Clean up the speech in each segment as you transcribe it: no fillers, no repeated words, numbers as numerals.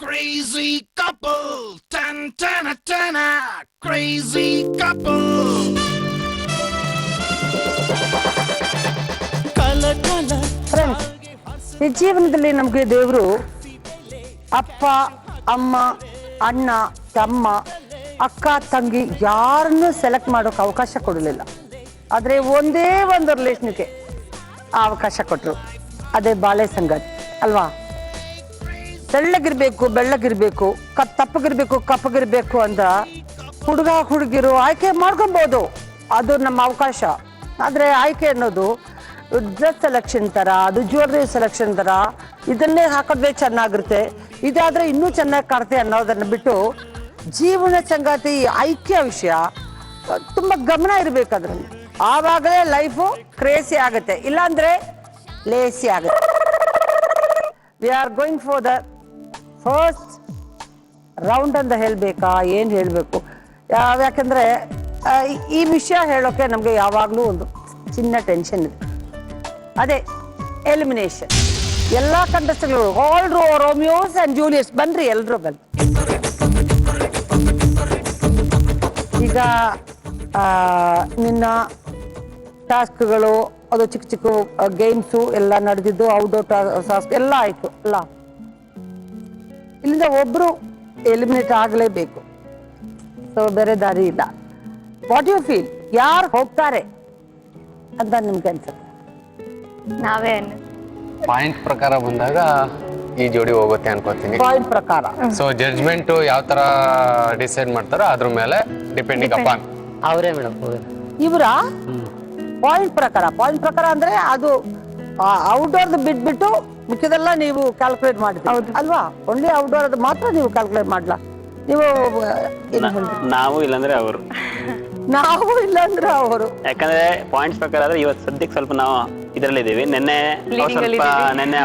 Crazy couple, tan tan tan, crazy couple. Friends, ಈ ಜೀವನದಲ್ಲಿ ನಮಗೆ ದೇವರು ಅಪ್ಪ, ಅಮ್ಮ, ಅಣ್ಣ, ತಮ್ಮ, ಅಕ್ಕ, ತಂಗಿ ಯಾರನ್ನೂ ಸೆಲೆಕ್ಟ್ ಮಾಡೋಕೆ ಅವಕಾಶ ಕೊಡಲಿಲ್ಲ. ಆದರೆ ಒಂದೇ ಒಂದು ರಿಲೇಷನ್ಗೆ ಆ ಅವಕಾಶ ಕೊಟ್ಟರು. ಅದೇ ಬಾಳೆ ಸಂಗಾತಿ ಅಲ್ವಾ? ತೆಳ್ಳಗಿರ್ಬೇಕು, ಬೆಳ್ಳಗಿರ್ಬೇಕು, ತಪ್ಪಗಿರ್ಬೇಕು, ಕಪ್ಪಗಿರ್ಬೇಕು ಅಂತ ಹುಡುಗ ಹುಡುಗಿರು ಆಯ್ಕೆ ಮಾಡ್ಕೊಬೋದು. ಅದು ನಮ್ಮ ಅವಕಾಶ. ಆದರೆ ಆಯ್ಕೆ ಅನ್ನೋದು ಡ್ರೆಸ್ ಸೆಲೆಕ್ಷನ್ ಥರ, ಅದು ಜ್ಯುವೆಲ್ರಿ ಸೆಲೆಕ್ಷನ್ ಥರ, ಇದನ್ನೇ ಹಾಕೋದೇ ಚೆನ್ನಾಗಿರುತ್ತೆ, ಇದಾದರೆ ಇನ್ನೂ ಚೆನ್ನಾಗಿ ಕಾಣುತ್ತೆ ಅನ್ನೋದನ್ನು ಬಿಟ್ಟು ಜೀವನ ಸಂಗಾತಿ ಆಯ್ಕೆಯ ವಿಷಯ ತುಂಬ ಗಮನ ಇರಬೇಕು ಅದರಲ್ಲಿ. ಆವಾಗಲೇ ಲೈಫು ಕ್ರೇಸಿ ಆಗುತ್ತೆ, ಇಲ್ಲಾಂದರೆ ಲೇಸಿ ಆಗುತ್ತೆ. V are going for the first round ಅಂತ ಹೇಳಬೇಕಾ, ಏನು ಹೇಳಬೇಕು? ಯಾಕೆಂದರೆ ಈ ವಿಷಯ ಹೇಳೋಕ್ಕೆ ನಮಗೆ ಯಾವಾಗಲೂ ಒಂದು ಚಿನ್ನ ಟೆನ್ಷನ್ ಇದೆ. ಅದೇ ಎಲಿಮಿನೇಷನ್. ಎಲ್ಲ ಕಂಟೆಸ್ಟ್ಗಳು ಆಲ್ ರೋಮಿಯೋಸ್ ಆ್ಯಂಡ್ ಜೂಲಿಯಸ್ ಬನ್ರಿ, ಎಲ್ಲರೂ ಬನ್ನಿ. ಈಗ ನಿನ್ನ ಟಾಸ್ಕ್ಗಳು, ಅದು ಚಿಕ್ಕ ಚಿಕ್ಕ ಗೇಮ್ಸು ಎಲ್ಲ ನಡೆದಿದ್ದು, ಔಟ್ಡೋರ್ ಟಾಸ್ಕ್ ಎಲ್ಲ ಆಯಿತು ಅಲ್ಲ. ಇಲ್ಲಿಂದ ಒಬ್ಬರು ಎಲಿಮಿನೇಟ್ ಆಗಲೇಬೇಕು. ಸೊ ಬೇರೆ ದಾರಿ ಇಲ್ಲ. What you feel? ಯಾರು ಹೋಗ್ತಾರೆ ಅಂತ ನಿಮ್ಗೆ ಅನ್ಸುತ್ತೆ? ನಾವೇ ಪಾಯಿಂಟ್ ಪ್ರಕಾರ ಬಂದಾಗ ಈ ಜೋಡಿ ಹೋಗುತ್ತೆ ಅನ್ಕೋತೀನಿ. ಪಾಯಿಂಟ್ ಪ್ರಕಾರ. ಸೊ ಜಡ್ಜ್ಮೆಂಟ್ ಯಾವ ತರ ಡಿಸೈಡ್ ಮಾಡ್ತಾರೋ ಅದ್ರ ಮೇಲೆ ಡಿಪೆಂಡಿಂಗ್ ಅಪಾನ್ ಅವರೇ ಮೇಡಮ್. ಇವರ ಪಾಯಿಂಟ್ ಪ್ರಕಾರ. ಪಾಯಿಂಟ್ ಪ್ರಕಾರ ಅಂದ್ರೆ ಅದು ಔಟ್ಡೋರ್ದು ಬಿಟ್ಬಿಟ್ಟು ಮಿಕ್ಕಿದೆಲ್ಲ ನೀವು ಕ್ಯಾಲ್ಕುಲೇಟ್ ಮಾಡಿದ್ರಿ ಅಲ್ವಾ? ಓನ್ಲಿ ಔಟ್ಡೋರ್ ಅದು ಮಾತ್ರ ನೀವು ಕ್ಯಾಲ್ಕುಲೇಟ್ ಮಾಡ್ಲಾ? ನೀವು ನಾವು ಇಲ್ಲಾಂದ್ರೆ ಅವರು, ನಾವು ಇಲ್ಲಾಂದ್ರೆ ಅವರು. ಯಾಕಂದ್ರೆ ಪಾಯಿಂಟ್ಸ್ ಪ್ರಕಾರ ಆದ್ರೆ ಇವತ್ತು ಸದ್ಯಕ್ಕೆ ಸ್ವಲ್ಪ ನಾವು ಇದರಲ್ಲಿ ಇದೀವಿ. ನೆನ್ನೆ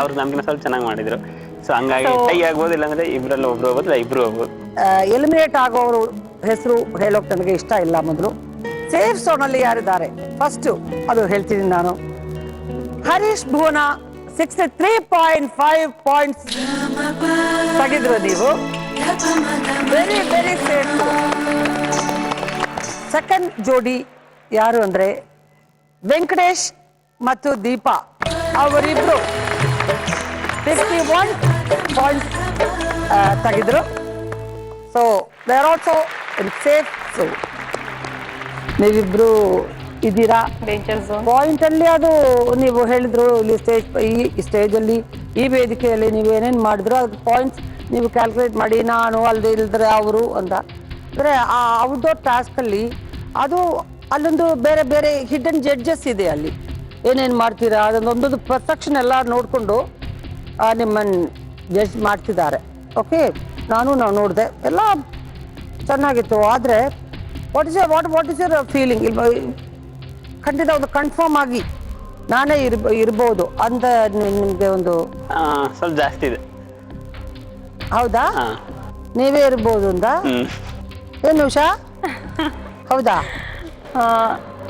ಅವ್ರು ನಮ್ಗಿನ ಸ್ವಲ್ಪ ಚೆನ್ನಾಗಿ ಮಾಡಿದ್ರು. ಸೊ ಹಂಗಾಗಿ ಟೈ ಆಗ್ಬೋದು, ಇಲ್ಲಾಂದ್ರೆ ಇಬ್ರಲ್ಲಿ ಒಬ್ರು ಹೋಗ್ಬೋದು, ಇಲ್ಲ ಇಬ್ರು ಹೋಗ್ಬೋದು. ಎಲಿಮಿನೇಟ್ ಆಗೋರು ಹೆಸರು ಹೇಳೋಕೆ ನನಗೆ ಇಷ್ಟ ಇಲ್ಲ. ಮೊದಲು ಸೇಫ್ ಝೋನ್ ಅಲ್ಲಿ ಯಾರಿದ್ದಾರೆ ಫಸ್ಟ್ ಅದು ಹೇಳ್ತೀನಿ ನಾನು. ಹರೀಶ್ ಭುವನ 63.5 ಪಾಯಿಂಟ್ಸ್ ತೆಗೆದ್ರು ನೀವು. Very very safe. ಸೆಕೆಂಡ್ ಜೋಡಿ ಯಾರು ಅಂದ್ರೆ ವೆಂಕಟೇಶ್ ಮತ್ತು ದೀಪಾ, ಅವರಿಬ್ರು 51 ಪಾಯಿಂಟ್ಸ್ ತೆಗೆದ್ರು. So they are also in safe zone. ನೀವಿಬ್ರು ಇದ್ದೀರಾ ಡೇಂಜರ್ ಝೋನ್ ಪಾಯಿಂಟ್ ಅಲ್ಲಿ. ಅದು ನೀವು ಹೇಳಿದ್ರು ಇಲ್ಲಿ ಈ ಸ್ಟೇಜಲ್ಲಿ, ಈ ವೇದಿಕೆಯಲ್ಲಿ ನೀವು ಏನೇನು ಮಾಡಿದ್ರು ಅದಕ್ಕೆ ಪಾಯಿಂಟ್ಸ್ ನೀವು ಕ್ಯಾಲ್ಕುಲೇಟ್ ಮಾಡಿ, ನಾನು ಅಲ್ಲದೆ ಇಲ್ದ್ರೆ ಅವರು ಅಂತ. ಅಂದರೆ ಆ ಔಟ್ಡೋರ್ ಟಾಸ್ಕಲ್ಲಿ ಅದು ಅಲ್ಲೊಂದು ಬೇರೆ ಬೇರೆ ಹಿಡನ್ ಜಡ್ಜಸ್ ಇದೆ. ಅಲ್ಲಿ ಏನೇನು ಮಾಡ್ತೀರಾ ಅದೊಂದೊಂದು ಪರ್ಸೆಕ್ಷನ್ ಎಲ್ಲ ನೋಡಿಕೊಂಡು ನಿಮ್ಮನ್ನು ಜಡ್ಜ್ ಮಾಡ್ತಿದ್ದಾರೆ. ಓಕೆ, ನಾವು ನೋಡಿದೆ, ಎಲ್ಲ ಚೆನ್ನಾಗಿತ್ತು. ಆದರೆ ವಾಟ್ ಇಸ್ ಯುವರ್ ಫೀಲಿಂಗ್? ಖಂಡಿತ ಒಂದು ಕನ್ಫರ್ಮ್ ಆಗಿ ನಾನೇ ಇರ್ಬೋದು ಅಂತ ನಿಮಗೆ ಒಂದು ಸ್ವಲ್ಪ ಜಾಸ್ತಿ ಇದೆ. ಹೌದಾ? ನೀವೇ ಇರ್ಬೋದು ಅಂತ ಏನು ಉಷಾ? ಹೌದಾ?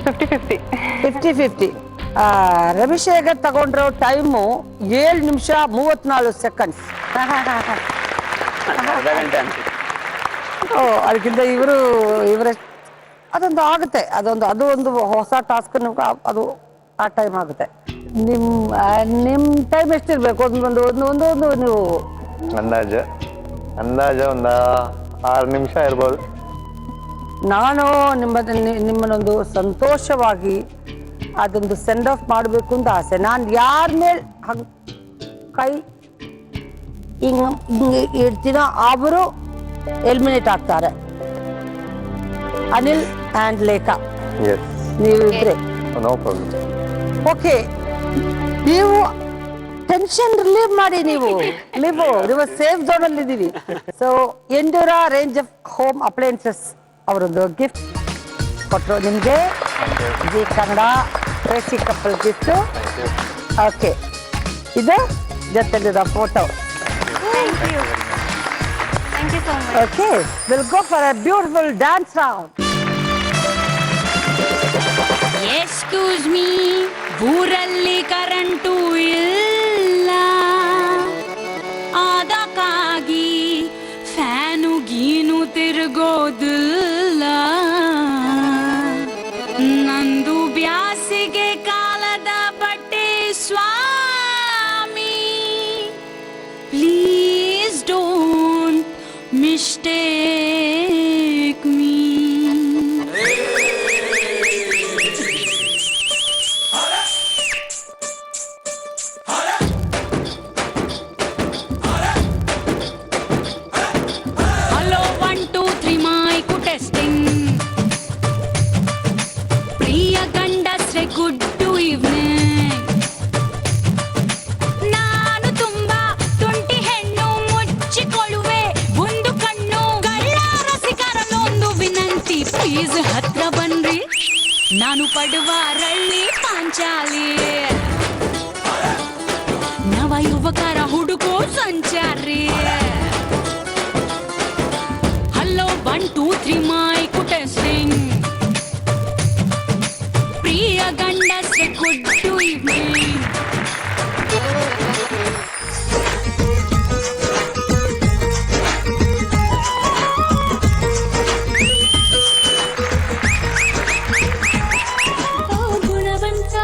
50-50. ರವಿಶೇಖರ್ ತಗೊಂಡ್ರೋ ಟೈಮು 7 ನಿಮಿಷ 34 ಸೆಕೆಂಡ್ಸ್. ಅದಕ್ಕಿಂತ ಇವರ ಅದೊಂದು ಆಗುತ್ತೆ. ಅದು ಒಂದು ಹೊಸ ಟಾಸ್ಕ್ ನಿಮ್ಗೆ ಅದು ಆ ಟೈಮ್ ಆಗುತ್ತೆ. ನಿಮ್ಮ ಟೈಮ್ ಎಷ್ಟಿರ್ಬೇಕು? ಒಂದು ನೀವು ಅಂದಾಜು ಒಂದು 6 ನಿಮಿಷ ಇರ್ಬೋದು. ನಾನು ನಿಮ್ಮನ್ನೊಂದು ಸಂತೋಷವಾಗಿ ಅದೊಂದು ಸೆಂಡ್ ಆಫ್ ಮಾಡಬೇಕು ಅಂತ ಆಸೆ. ನಾನು ಯಾರ ಮೇಲೆ ಕೈ ಹಿಂಗೆ ಇಡ್ತೀನೋ ಅವರು ಎಲಿಮಿನೇಟ್ ಆಗ್ತಾರೆ. ಅನಿಲ್ ಆ್ಯಂಡ್ ಲೇಖಾ ನೀವಿದ್ರೆ ಓಕೆ. ನೀವು ಟೆನ್ಷನ್ ರಿಲೀವ್ ಮಾಡಿ, ನೀವು ಸೇಫ್ ಝೋನ್ ಅಲ್ಲಿ ಇದ್ದೀವಿ. So Endura range of home appliances ಅವರೊಂದು ಗಿಫ್ಟ್ ಕೊಟ್ಟರು ನಿಮಗೆ. Zee Kannada crazy couple gift. Okay, ಇದು ಜೊತೆಲಿರೋ photo. Okay, will go for a beautiful dance round. Excuse me, ಊರಲ್ಲಿ ಕರೆಂಟು ಇಲ್ಲ, ಅದಕ್ಕಾಗಿ mistake me. Hello, 1, 2, 3 mic testing. ಪ್ರಿಯ ಗಂಡಸ್ರೆ ಗುಡ್ ಈವ್ನಿಂಗ್. ನಾನು ತುಂಬಾ ತುಂಟಿ ಹೆಣ್ಣು, ಮುಚ್ಚಿಕೊಳ್ಳುವೆ ಒಂದು ಕಣ್ಣು. ಗಳ್ಳ ರಸಿಕರಲ್ಲೊಂದು ವಿನಂತಿ, ಪ್ಲೀಸ್ ಹತ್ರ ಬನ್ರಿ. ನಾನು ಪಡುವ ರಳ್ಳಿ ಪಾಂಚಾಲಿ, ನವ ಯುವಕರ ಹುಡುಗೋ ಸಂಚಾರಿ. Hello 1, 2, 3 mic testing. ಪ್ರಿಯ ಗಂಡಸ್ರೆ ಗುಡ್ ಈವ್ನಿಂಗ್. ಗುಣವಂತ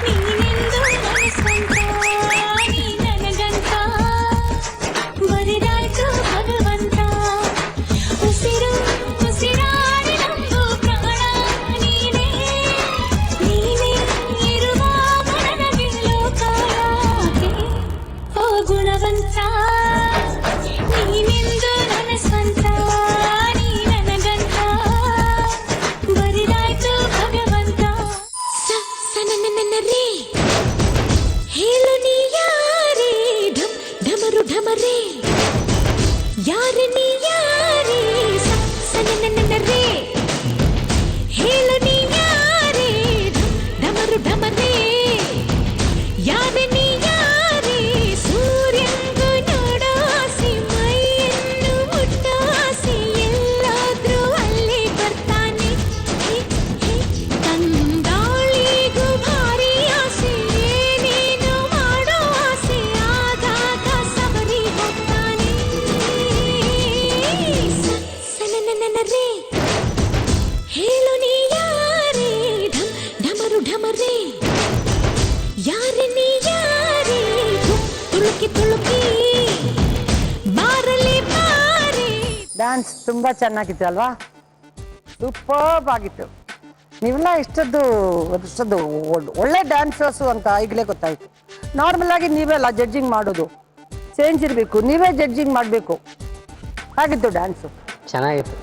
ನೀನೆಂದು ನನಸ್ವಂತ, ನೀ ನನಗಂತ ಬರಿದಾಯ್ತು ಭಗವಂತ. ಉಸಿರು ಉಸಿರಾಡಿ ನಂದು ಪ್ರಾಣ ನೀನೇ, ನೀನೇ ಇರುವಾಗ ನನಗೆ ಲೋಕ ಯಾಕೆ? ಓ ಗುಣವಂತ, ನೀನೆಂದು ನನ್ನ ಸ್ವಂತ, ನೀ ನನಗಂತ ಬರಿದಾಯ್ತು ಭಗವಂತ. ನನ್ನ ರೇ ಹೇಳು ನೀ ಯಾರೇ, ಢಮ್ ಢಮರು ಢಮರೇ ಯಾರು ನೀ ಯಾರೇ. ನನ್ನ ರೇ ಹೇಳು ನೀ ಯಾರೇ, ಢಮ್ ಢಮರು ಢಮರೇ ಯಾರು ನೀ ಯಾರೇ. ಸೂರ್ಯಂಗೂ ನೋಡಾಸಿ, ಮೈಯನ್ನು ಮುಟ್ಟಾಸಿ, ಎಲ್ಲಾದ್ರೂ ಅಲ್ಲಿ ಬರ್ತಾನೆ. ತಂಗಾಳಿಗೂ ಭಾರಿ ಆಸೆ, ಏನೇನು ಮಾಡೋ ಆಸೆ, ಆಗಾಗ ಸವರಿ ಹೋಗ್ತಾನೆ. ನನ್ನ ರೇ ಹೇಳು ನೀ ಯಾರೇ, ಢಮ್ ಢಮರು ಢಮರೇ ಯಾರು ನೀ ಯಾರೇ. ತುಳುಕಿ ತುಳುಕಿ ಬಾರಲಿ ಬಾರಿ. ಡ್ಯಾನ್ಸ್ ತುಂಬಾ ಚೆನ್ನಾಗಿತ್ತು ಅಲ್ವಾ? ಸೂಪರ್ಬ್ ಆಗಿತ್ತು. ನೀವೆಲ್ಲ ಇಷ್ಟದ್ದು ಒಳ್ಳೆ ಡ್ಯಾನ್ಸರ್ಸು ಅಂತ ಈಗಲೇ ಗೊತ್ತಾಯ್ತು. ನಾರ್ಮಲ್ ಆಗಿ ನೀವೆಲ್ಲ ಜಡ್ಜಿಂಗ್ ಮಾಡೋದು, ಚೇಂಜ್ ಇರಬೇಕು, ನೀವೇ ಜಡ್ಜಿಂಗ್ ಮಾಡಬೇಕು. ಹಾಗಿತ್ತು ಡ್ಯಾನ್ಸು. ಚೆನ್ನಾಗಿತ್ತು.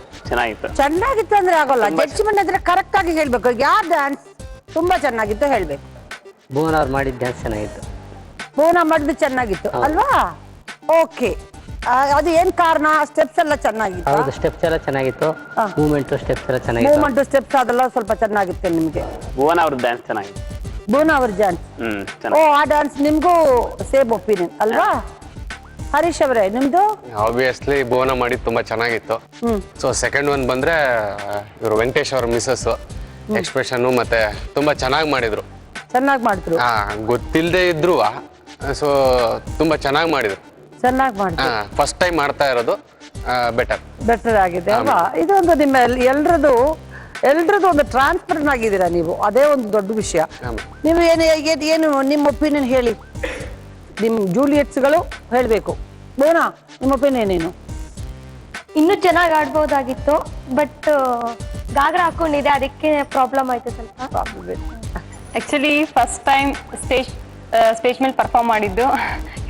ಚೆನ್ನಾಗಿತ್ತು ಅಂದ್ರೆ ಆಗೋಲ್ಲ, ಜಡ್ಜ್ಮೆಂಟ್ ಅಂದ್ರೆ ಕರೆಕ್ಟ್ ಆಗಿ ಹೇಳ್ಬೇಕು. ಯಾವ ಡ್ಯಾನ್ಸ್ ತುಂಬಾ ಚೆನ್ನಾಗಿತ್ತು ಹೇಳ್ಬೇಕು. ಭುವನ್ ಅವ್ರು ಮಾಡಿದ ಡ್ಯಾನ್ಸ್ ಚೆನ್ನಾಗಿತ್ತು. ಭುವನ ಮಾಡಿದ್ದು ಚೆನ್ನಾಗಿತ್ತು ಅಲ್ವಾ? ಓಕೆ, ಅದು ಏನ್ ಕಾರಣ? ಸ್ಟೆಪ್ಸ್ ಎಲ್ಲ ಚೆನ್ನಾಗಿತ್ತು. ಹೌದು, ಸ್ಟೆಪ್ಸ್ ಎಲ್ಲ ಚೆನ್ನಾಗಿತ್ತು. ಮೂವ್ಮೆಂಟ್ ಸ್ಟೆಪ್ಸ್ ಎಲ್ಲ ಚೆನ್ನಾಗಿತ್ತು. ಮೂವ್ಮೆಂಟ್ ಸ್ಟೆಪ್ಸ್ ಅದೆಲ್ಲ ಸ್ವಲ್ಪ ಚೆನ್ನಾಗಿತ್ತು ನಿಮ್ಗೆ. ಭುವನ ಅವ್ರ ಡ್ಯಾನ್ಸ್ ಚೆನ್ನಾಗಿತ್ತು. ಭುವನ ಅವ್ರ ಡ್ಯಾನ್ಸ್, ಓ ಆ ಡ್ಯಾನ್ಸ್ ನಿಮ್ಗೂ ಸೇಮ್ ಒಪಿನಿಯನ್ ಅಲ್ವಾ? ಹರೀಶ್ ಅವರೇ ನಿಮ್ದು? ಆಬ್ವಿಯಸ್ಲಿ ಭುವನ ಮಾಡಿದ್ದು ತುಂಬಾ ಚೆನ್ನಾಗಿತ್ತು. ಸೊ ಸೆಕೆಂಡ್ ಒನ್ ಬಂದ್ರೆ ಇವರು ವೆಂಕಟೇಶ್ ಅವ್ರ ಮಿಸಸ್ ಎಕ್ಸ್ಪ್ರೆಷನ್ ಮತ್ತೆ ತುಂಬಾ ಚೆನ್ನಾಗಿ ಮಾಡಿದ್ರು. ಚೆನ್ನಾಗಿ ಮಾಡಿದ್ರು. ಗೊತ್ತಿಲ್ಲದೆ ಇದ್ರು ಸೊ ತುಂಬಾ ಚೆನ್ನಾಗಿ ಮಾಡಿದ್ರು. ಚೆನ್ನಾಗಿ ಮಾಡಿದ್ರು. ಫಸ್ಟ್ ಟೈಮ್ ಮಾಡ್ತಾ ಇರೋದು ಬೆಟರ್ ಆಗಿದೆ ಅಲ್ವಾ? ಇದೊಂದು ನಿಮ್ಮ ಎಲ್ರದ್ದು ಒಂದು ಟ್ರಾನ್ಸ್ಪರೆಂಟ್ ಆಗಿದ್ದೀರಾ ನೀವು, ಅದೇ ಒಂದು ದೊಡ್ಡ ವಿಷಯ. ನೀವು ಏನು ನಿಮ್ಮ ಒಪಿನಿಯನ್ ಹೇಳಿ, ನಿಮ್ ಜೂಲಿಯಟ್ಸ್ಗಳು ಹೇಳ್ಬೇಕು. ಬೋನಾ ನಿಮ್ಮ ಒಪಿನಿಯನ್ ಏನು? ಇನ್ನೂ ಚೆನ್ನಾಗಿ ಆಡ್ಬೋದಾಗಿತ್ತು, ಬಟ್ ಗಾಗ್ರಾ ಹಾಕೊಂಡಿದೆ, ಅದಕ್ಕೆ ಪ್ರಾಬ್ಲಮ್ ಆಯ್ತು ಸ್ವಲ್ಪ. ಆಕ್ಚುಲಿ ಫಸ್ಟ್ ಟೈಮ್ ಸ್ಟೇಜ್ ಮೇಲೆ ಪರ್ಫಾರ್ಮ್ ಮಾಡಿದ್ದು,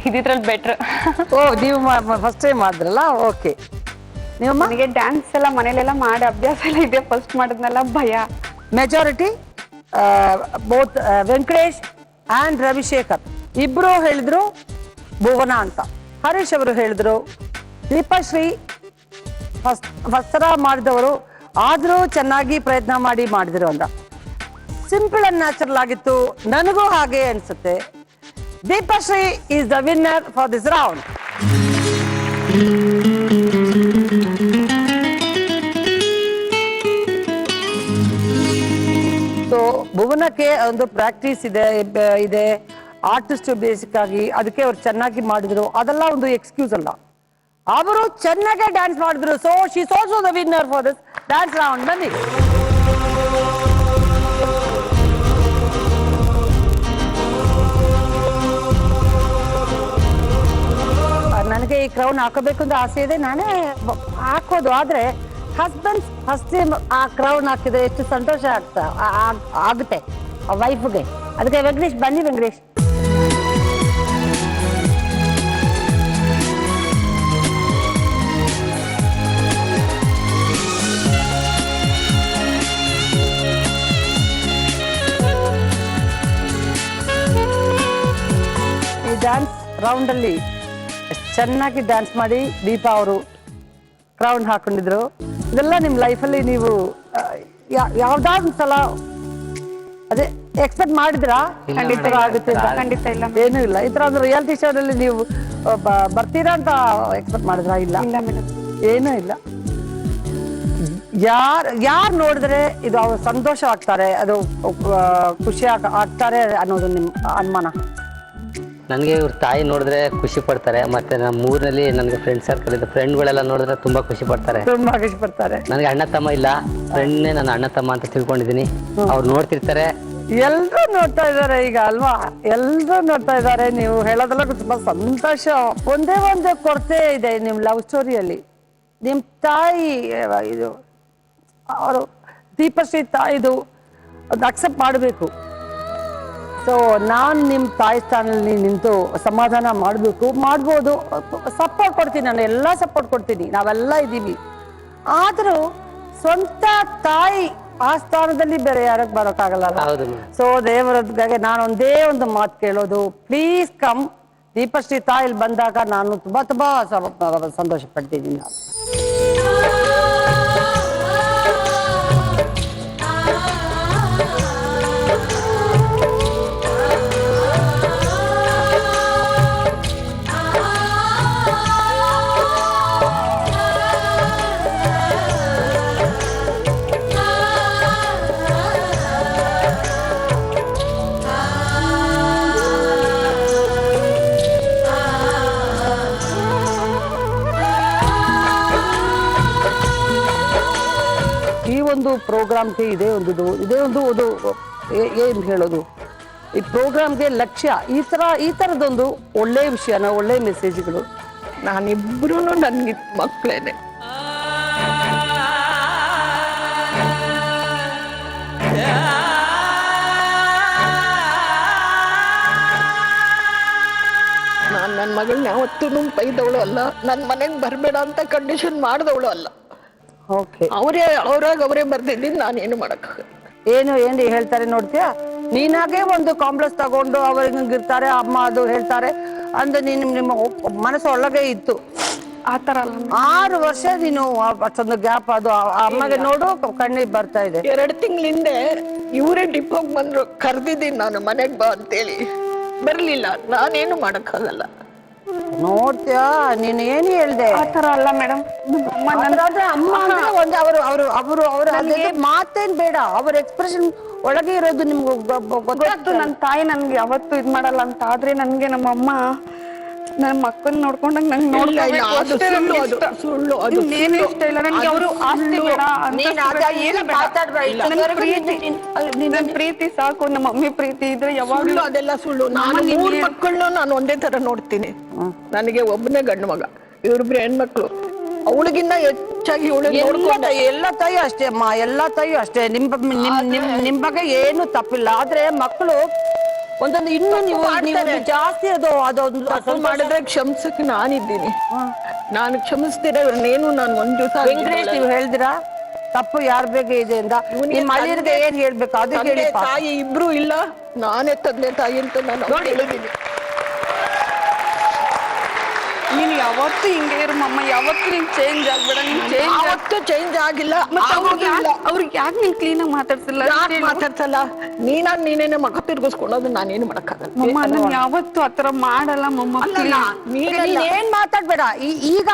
ಇದ್ರಲ್ಲಿ ಬೆಟ್ರ್. ಓ ನೀವು ಫಸ್ಟ್ ಟೈಮ್ ಮಾಡಿದ್ರಲ್ಲ, ಓಕೆ. ನನಗೆ ಡ್ಯಾನ್ಸ್ ಎಲ್ಲ ಮನೇಲೆಲ್ಲ ಮಾಡಿ ಅಭ್ಯಾಸ ಎಲ್ಲ ಇದೆ, ಫಸ್ಟ್ ಮಾಡಿದ್ನೆಲ್ಲ ಭಯ. Majority both Venkatesh and Ravishekhar ಇಬ್ರು ಹೇಳಿದ್ರು ಭುವನ ಅಂತ. ಹರೀಶ್ ಅವರು ಹೇಳಿದ್ರು ದೀಪಶ್ರೀ ಫಸ್ಟ್ ಮಾಡಿದವರು, ಆದರೂ ಚೆನ್ನಾಗಿ ಪ್ರಯತ್ನ ಮಾಡಿದ್ರು ಅಂತ. ಸಿಂಪಲ್ ಅಂಡ್ ನ್ಯಾಚುರಲ್ ಆಗಿತ್ತು, ನನಗೂ ಹಾಗೆ ಅನ್ಸುತ್ತೆ. Deepashree is the winner for this round. So ಭುವನಕ್ಕೆ ಒಂದು ಪ್ರಾಕ್ಟೀಸ್ ಇದೆ ಆರ್ಟಿಸ್ಟ್ ಬೇಸಿಕ್ ಆಗಿ, ಅದಕ್ಕೆ ಅವ್ರು ಚೆನ್ನಾಗಿ ಮಾಡಿದ್ರು, ಅದೆಲ್ಲ ಒಂದು ಎಕ್ಸ್ಕ್ಯೂಸ್ ಅಲ್ಲ. ಅವರು ಚೆನ್ನಾಗಿ ಡ್ಯಾನ್ಸ್ ಮಾಡಿದ್ರು. So she is also the winner for this dance round. ಬನ್ನಿ. ನನಗೆ ಈ ಕ್ರೌನ್ ಹಾಕೋಬೇಕು ಅಂತ ಆಸೆ ಇದೆ, ನಾನೇ ಹಾಕೋದು. ಆದ್ರೆ ಹಸ್ಬೆಂಡ್ ಫಸ್ಟ್ ಆ ಕ್ರೌನ್ ಹಾಕಿದ್ರೆ ಎಷ್ಟು ಸಂತೋಷ ಆಗುತ್ತೆ ಆ ವೈಫ್ಗೆ. ಅದಕ್ಕೆ ವೆಂಕಟೇಶ್ ಬನ್ನಿ ವೆಂಕಟೇಶ್. ಈ ಡ್ಯಾನ್ಸ್ ರೌಂಡ್ ಅಲ್ಲಿ ಚೆನ್ನಾಗಿ ಡ್ಯಾನ್ಸ್ ಮಾಡಿ ದೀಪಾ ಅವರು ಕ್ರೌನ್ ಹಾಕೊಂಡಿದ್ರು. ಇದೆಲ್ಲ ನಿಮ್ ಲೈಫಲ್ಲಿ ನೀವು ಯಾವ್ದಾದ್ರು ಸಲ ಅದೇ ಎಕ್ಸ್ಪೆಕ್ಟ್ ಮಾಡಿದ್ರಾ ಖಂಡಿತ ಆಗುತ್ತೆ? ಖಂಡಿತ ಇಲ್ಲ, ಏನೂ ಇಲ್ಲ. ಈ ತರ ಒಂದು ರಿಯಾಲಿಟಿ ಶೋನಲ್ಲಿ ನೀವು ಬರ್ತೀರಾ ಅಂತ ಎಕ್ಸ್ಪೆಕ್ಟ್ ಮಾಡಿದ್ರಾ? ಇಲ್ಲ, ಮೇಡಮ್, ಏನೂ ಇಲ್ಲ. ಯಾರು ನೋಡಿದ್ರೆ ಇದು ಅವ್ರು ಸಂತೋಷ ಆಗ್ತಾರೆ, ಅದು ಖುಷಿ ಆಗ್ತಾರೆ ಅನ್ನೋದು ನಿಮ್ ಅನುಮಾನ? ನನಗೆ ಇವ್ರ ತಾಯಿ ನೋಡಿದ್ರೆ ಖುಷಿ ಪಡ್ತಾರೆ, ಮತ್ತೆ ನಮ್ಮ ಊರಿನಲ್ಲಿ ನನಗೆ ಫ್ರೆಂಡ್ ಸರ್ಕಲ್ ಇದೆ, ಫ್ರೆಂಡ್ಗಳೆಲ್ಲ ನೋಡಿದ್ರೆ ತುಂಬಾ ಖುಷಿ ಪಡ್ತಾರೆ. ತುಂಬಾ ಖುಷಿ ಪಡ್ತಾರೆ. ನನಗೆ ಅಣ್ಣ ತಮ್ಮ ಇಲ್ಲ, ಫ್ರೆಂಡ್ನೇ ನನ್ನ ಅಣ್ಣ ತಮ್ಮ ಅಂತ ತಿಳ್ಕೊಂಡಿದ್ದೀನಿ. ಅವ್ರು ನೋಡ್ತಿರ್ತಾರೆ. ಎಲ್ರು ನೋಡ್ತಾ ಇದಾರೆ ಈಗ ಅಲ್ವಾ? ಎಲ್ರು ನೋಡ್ತಾ ಇದಾರೆ. ನೀವು ಹೇಳೋದೆಲ್ಲ ತುಂಬಾ ಸಂತೋಷ. ಒಂದೇ ಒಂದು ಕೊರತೆ ಇದೆ ನಿಮ್ ಲವ್ ಸ್ಟೋರಿಯಲ್ಲಿ. ನಿಮ್ ತಾಯಿ ಇದು ಅವರು ದೀಪಶ್ರೀ ತಾಯಿದು ಅದು ಅಕ್ಸೆಪ್ಟ್ ಮಾಡಬೇಕು. ಸೊ ನಾನು ನಿಮ್ಮ ತಾಯಿ ಸ್ಥಾನದಲ್ಲಿ ನಿಂತು ಸಮಾಧಾನ ಮಾಡಬೇಕು, ಮಾಡ್ಬೋದು, ಸಪೋರ್ಟ್ ಕೊಡ್ತೀನಿ, ನಾನು ಎಲ್ಲ ಸಪೋರ್ಟ್ ಕೊಡ್ತೀನಿ, ನಾವೆಲ್ಲ ಇದ್ದೀವಿ. ಆದರೂ ಸ್ವಂತ ತಾಯಿ ಆ ಸ್ಥಾನದಲ್ಲಿ ಬೇರೆ ಯಾರಕ್ಕೆ ಬರೋಕ್ಕಾಗಲ್ಲ. ಸೊ ದೇವರದ್ಗಾಗೆ ನಾನು ಒಂದೇ ಒಂದು ಮಾತು ಕೇಳೋದು, ಪ್ಲೀಸ್ ಕಮ್. ದೀಪಶ್ರೀ ತಾಯಿಲ್ ಬಂದಾಗ ನಾನು ತುಂಬಾ ಸಂತೋಷ ಪಡ್ತಿದ್ದೀನಿ. ಒಂದು ಪ್ರೋಗ್ರಾಮ್ಗೆ ಇದೇ ಒಂದು ಏನು ಹೇಳೋದು, ಈ ಪ್ರೋಗ್ರಾಮ್ಗೆ ಲಕ್ಷ್ಯ ಈ ಥರದೊಂದು ಒಳ್ಳೆ ವಿಷಯನ, ಒಳ್ಳೆ ಮೆಸೇಜ್ಗಳು. ನಾನಿಬ್ರು ನನ್ಗೆ ಮಕ್ಕಳೇನೆ. ನಾನು ನನ್ನ ಮಗಳನ್ನ ಯಾವತ್ತೂ ಬೈದವಳು ಅಲ್ಲ, ನನ್ನ ಮನೆಗೆ ಬರಬೇಡ ಅಂತ ಕಂಡೀಷನ್ ಮಾಡಿದವಳು ಅಲ್ಲ. ಅವರೇ ಬರ್ದಿದ್ದೀನಿ, ನಾನೇನು ಮಾಡಕ್ಕಾಗಲ್ಲ. ಏನು ಹೇಳ್ತಾರೆ ನೋಡ್ತೀಯಾ, ನೀನಾಗೆ ಒಂದು ಕಾಂಪ್ಲೆಕ್ಸ್ ತಗೊಂಡು ಅವ್ರಿಗಿರ್ತಾರೆ, ಅಮ್ಮ ಅದು ಹೇಳ್ತಾರೆ ಅಂದ್ರೆ ನಿಮ್ಮ ಮನಸ್ಸು ಒಳಗೆ ಇತ್ತು. ಆ ತರ 6 ವರ್ಷ ನೀನು ಅಷ್ಟೊಂದು ಗ್ಯಾಪ್, ಅದು ಅಮ್ಮಗೆ ನೋಡು ಕಣ್ಣಿಗೆ ಬರ್ತಾ ಇದೆ. 2 ತಿಂಗಳ ಹಿಂದೆ ಇವರೇ ಡಿಪೋಗ್ ಬಂದ್ರು, ಕರ್ದಿದ್ದೀನಿ ನಾನು ಮನೆಗ್ ಬಾ ಅಂತೇಳಿ, ಬರ್ಲಿಲ್ಲ. ನಾನೇನು ಮಾಡಕ್ಕಾಗಲ್ಲ. ನೋಡ್ತೀಯಾ, ನೀನ್ ಏನ್ ಹೇಳ್ದೆ? ಆ ತರ ಅಲ್ಲ ಮೇಡಮ್. ಅಮ್ಮ ಅವ್ರ ಮಾತೇನ್ ಬೇಡ, ಅವ್ರ ಎಕ್ಸ್ಪ್ರೆಷನ್ ಒಳಗೆ ಇರೋದು ನಿಮ್ಗೆ ಗೊತ್ತು. ನನ್ನ ತಾಯಿ ನನ್ಗೆ ಯಾವತ್ತು ಇದ್ ಮಾಡಲ್ಲ ಅಂತ. ಆದ್ರೆ ನನ್ಗೆ ನಮ್ಮ ಅಮ್ಮ ನನ್ನ ಮಕ್ಕಳನ್ನ ನೋಡ್ಕೊಂಡಂಗ ನಂಗೆ ಪ್ರೀತಿ ಸಾಕು. ನಮ್ಮ ಮಮ್ಮಿ ಪ್ರೀತಿ ಇದ್ರೆ ಯಾವಾಗ್ಲೂ ಅದೆಲ್ಲ ಸುಳ್ಳು. ನಾನು 3 ಮಕ್ಕಳನ್ನ ನಾನು ಒಂದೇ ತರ ನೋಡ್ತೀನಿ. ನನಗೆ ಒಬ್ಬನೇ ಗಂಡು ಮಗ, ಇವ್ರಿಬ್ರು ಹೆಣ್ಮಕ್ಳು. ಅವಳಿಗಿನ್ನ ಹೆಚ್ಚಾಗಿ ಎಲ್ಲ ತಾಯಿ ಅಷ್ಟೇ ಅಮ್ಮ, ಎಲ್ಲಾ ತಾಯಿ ಅಷ್ಟೇ. ನಿಮ್ ಬಗ್ಗೆ ಏನು ತಪ್ಪಿಲ್ಲ. ಆದ್ರೆ ಮಕ್ಕಳು ಒಂದೊಂದು ಇನ್ನೂ ನೀವು ಜಾಸ್ತಿ ಅದೊಂದು ಮಾಡಿದ್ರೆ ಕ್ಷಮಿಸಕ್ಕೆ ನಾನಿದ್ದೀನಿ. ನಾನು ಕ್ಷಮಿಸ್ತೀರ ಇವ್ರನ್ನೇನು ನಾನು ಒಂದ್ ದಿವಸ. ವೆಂಕಟೇಶ್, ನೀವು ಹೇಳ್ದಿರಾ ತಪ್ಪು ಯಾರ ಬಗ್ಗೆ ಇದೆ ಅಂತ? ನಿಮ್ಮ ಅಳಿಯರಿಗೆ ಏನ್ ಹೇಳ್ಬೇಕು ಅದು ಹೇಳಿ. ತಾಯಿ ಇಬ್ರು ಇಲ್ಲ, ನಾನೇ ತಂದೆ ತಾಯಿ ಅಂತ ನಾನು ಹೇಳಿದ್ದೀನಿ. ನೀನ್ ಯಾವತ್ತು ಹಿಂಗೆ ಇರು ಮಮ್ಮ, ಯಾವತ್ತು ನೀನ್ ಚೇಂಜ್ ಆಗ್ಬೇಡ. ಯಾವತ್ತು ಚೇಂಜ್ ಆಗಿಲ್ಲ. ಅವ್ರಿಗೆ ಯಾಕೆ ನೀನ್ ಕ್ಲೀನ್ ಆಗಿ ಮಾತಾಡ್ಸಲ್ಲ? ನೀನೇನೆ ಮಗ ತಿರ್ಗಿಸ್ಕೊಳ್ಳೋದು, ನಾನೇನು ಮಾಡಕ್ಕಾಗಲ್ಲ. ಮಮ್ಮ ನಾನು ಯಾವತ್ತು ಆತರ ಮಾಡಲ್ಲ ಮಮ್ಮ. ಏನ್ ಮಾತಾಡ್ಬೇಡ. ಈಗ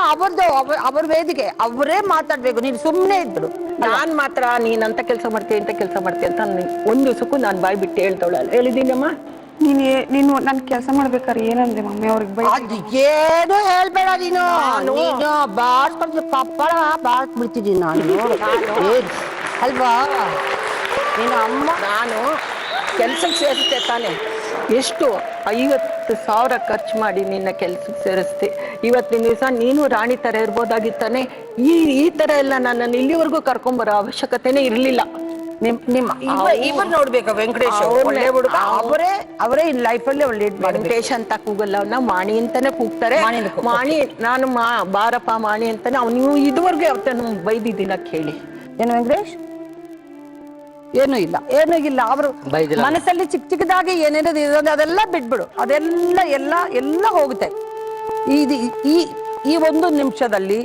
ಅವ್ರ ವೇದಿಕೆ ಅವರೇ ಮಾತಾಡ್ಬೇಕು, ನೀನ್ ಸುಮ್ನೆ ಇದ್ರು. ನಾನ್ ಮಾತ್ರ ನೀನಂತ ಕೆಲಸ ಮಾಡ್ತೀಯ ಇಂತ ಕೆಲಸ ಮಾಡ್ತೀಯ ಅಂತ ಒಂದ್ ದಿವಸಕ್ಕೂ ನಾನ್ ಬಾಯ್ ಬಿಟ್ಟು ಹೇಳ್ತಾವಳಲ್ಲ. ಹೇಳಿದೀನಮ್ಮ, ನೀನು ನನ್ ಕೆಲಸ ಮಾಡ್ಬೇಕಾದ್ರೆ ಏನಂದೆ ಮಮ್ಮಿ ಅವ್ರಿಗೆ? ಏನು ಹೇಳ್ಬೇಡ ನೀನು. ಬಾರ್ಸ್ಕೊಂಡು ಕಪ್ಪಳ ಬಾರ್ಸ್ಬಿಡ್ತಿದ್ದೀನಿ ನಾನು ಅಲ್ವಾ? ನೀನು ಅಮ್ಮ ನಾನು ಕೆಲ್ಸಕ್ಕೆ ಸೇರಿಸ್ತೆ ತಾನೆ. ಎಷ್ಟು 50,000 ಖರ್ಚು ಮಾಡಿ ನಿನ್ನ ಕೆಲ್ಸಕ್ಕೆ ಸೇರಿಸ್ತಿ. ಇವತ್ತಿನ ದಿವಸ ನೀನು ರಾಣಿ ತರ ಇರ್ಬೋದಾಗಿತ್ತಾನೆ. ಈ ತರ ಎಲ್ಲ ನನ್ನನ್ನು ಇಲ್ಲಿವರೆಗೂ ಕರ್ಕೊಂಬರೋ ಅವಶ್ಯಕತೆನೇ ಇರ್ಲಿಲ್ಲ. ಇವರು ನೋಡ್ಬೇಕು ವೆಂಕಟೇಶ್ ಒಳ್ಳೆ ಹುಡುಗ, ಅವರೇ ಇನ್ ಲೈಫ್ ಅಲ್ಲಿ ಒಳ್ಳೆ ವೆಂಕಟೇಶ್ ಅಂತ ಕೂಗಲ್ಲ, ಅವ್ನ ಮಾಣಿ ಅಂತಾನೆ ಕೂಗ್ತಾರೆ. ಮಾಣಿ ನಾನು ಬಾರಪ್ಪ ಮಾಣಿ ಅಂತಾನೆ. ನೀವು ಇದುವರೆಗೂ ಯಾವತ್ತೂ ಬೈದಿದ್ದಿಲ್ಲ ಕೇಳಿ. ಏನು ವೆಂಕಟೇಶ್? ಏನೂ ಇಲ್ಲ. ಅವರು ಮನಸ್ಸಲ್ಲಿ ಚಿಕ್ಕದಾಗಿ ಏನೇನೋ ಅದೆಲ್ಲ ಬಿಟ್ಬಿಡು, ಅದೆಲ್ಲ ಎಲ್ಲ ಹೋಗುತ್ತೆ. ಈ ಒಂದು ನಿಮಿಷದಲ್ಲಿ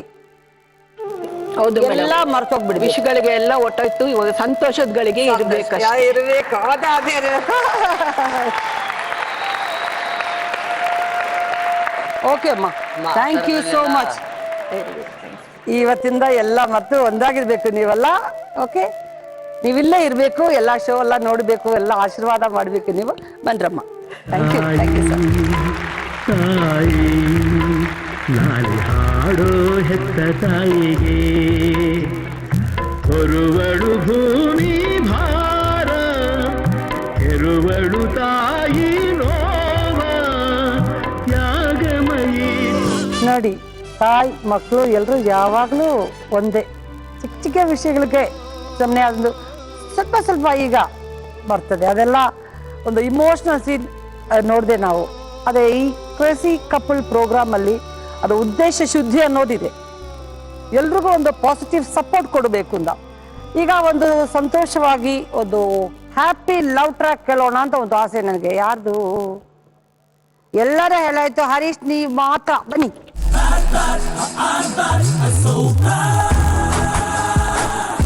ಹೌದು, ಎಲ್ಲ ಮರ್ತೋಗ್ಬಿಡಿ. ವಿಷಯಗಳಿಗೆ ಎಲ್ಲ ಒಟ್ಟೋಯ್ತು. ಇವಾಗ ಸಂತೋಷಗಳಿಗೆ ಇರ್ಬೇಕು. ಓಕೆ ಅಮ್ಮ, ಥ್ಯಾಂಕ್ ಯು ಸೋ ಮಚ್. ಇವತ್ತಿಂದ ಎಲ್ಲ ಮತ್ತು ಒಂದಾಗಿರ್ಬೇಕು ನೀವೆಲ್ಲ. ಓಕೆ, ನೀವಿಲ್ಲೇ ಇರಬೇಕು, ಎಲ್ಲ ಶೋ ಎಲ್ಲ ನೋಡಬೇಕು, ಎಲ್ಲ ಆಶೀರ್ವಾದ ಮಾಡಬೇಕು ನೀವು. ಬನ್ರಮ್ಮ. Thank you sir. ತಾಯಿ ನಾಳೆ ಹಾಡೋ ಹೆತ್ತ ತಾಯಿಗೆ ಹೊರುವಳು ಭೂಮಿ ಭಾರ, ಹೆರುವಳು ತಾಯಿ ನೋವ ತ್ಯಾಗಮಯಿ. ನೋಡಿ, ತಾಯಿ ಮಕ್ಕಳು ಎಲ್ಲರೂ ಯಾವಾಗಲೂ ಒಂದೇ. ಚಿಕ್ಕ ವಿಷಯಗಳಿಗೆ ಸುಮ್ಮನೆ ಅದೊಂದು ಸ್ವಲ್ಪ ಈಗ ಬರ್ತದೆ. ಅದೆಲ್ಲ ಒಂದು ಇಮೋಷನಲ್ ಸೀನ್ ನೋಡಿದೆ ನಾವು. ಅದೇ ಈ ಕ್ರೇಜಿ ಕಪಲ್ ಪ್ರೋಗ್ರಾಮ್ ಅಲ್ಲಿ ಅದು ಉದ್ದೇಶ ಶುದ್ಧಿ ಅನ್ನೋದಿದೆ. ಎಲ್ರಿಗೂ ಒಂದು ಪಾಸಿಟಿವ್ ಸಪೋರ್ಟ್ ಕೊಡಬೇಕು ಅಂತ. ಈಗ ಒಂದು ಸಂತೋಷವಾಗಿ ಒಂದು ಹ್ಯಾಪಿ ಲವ್ ಟ್ರ್ಯಾಕ್ ಕೇಳೋಣ ಅಂತ ಒಂದು ಆಸೆ ನನಗೆ. ಯಾರ್ದು? ಎಲ್ಲರ ಹೇಳಾಯ್ತು. ಹರೀಶ್, ನೀವು ಮಾತ್ರ ಬನ್ನಿ.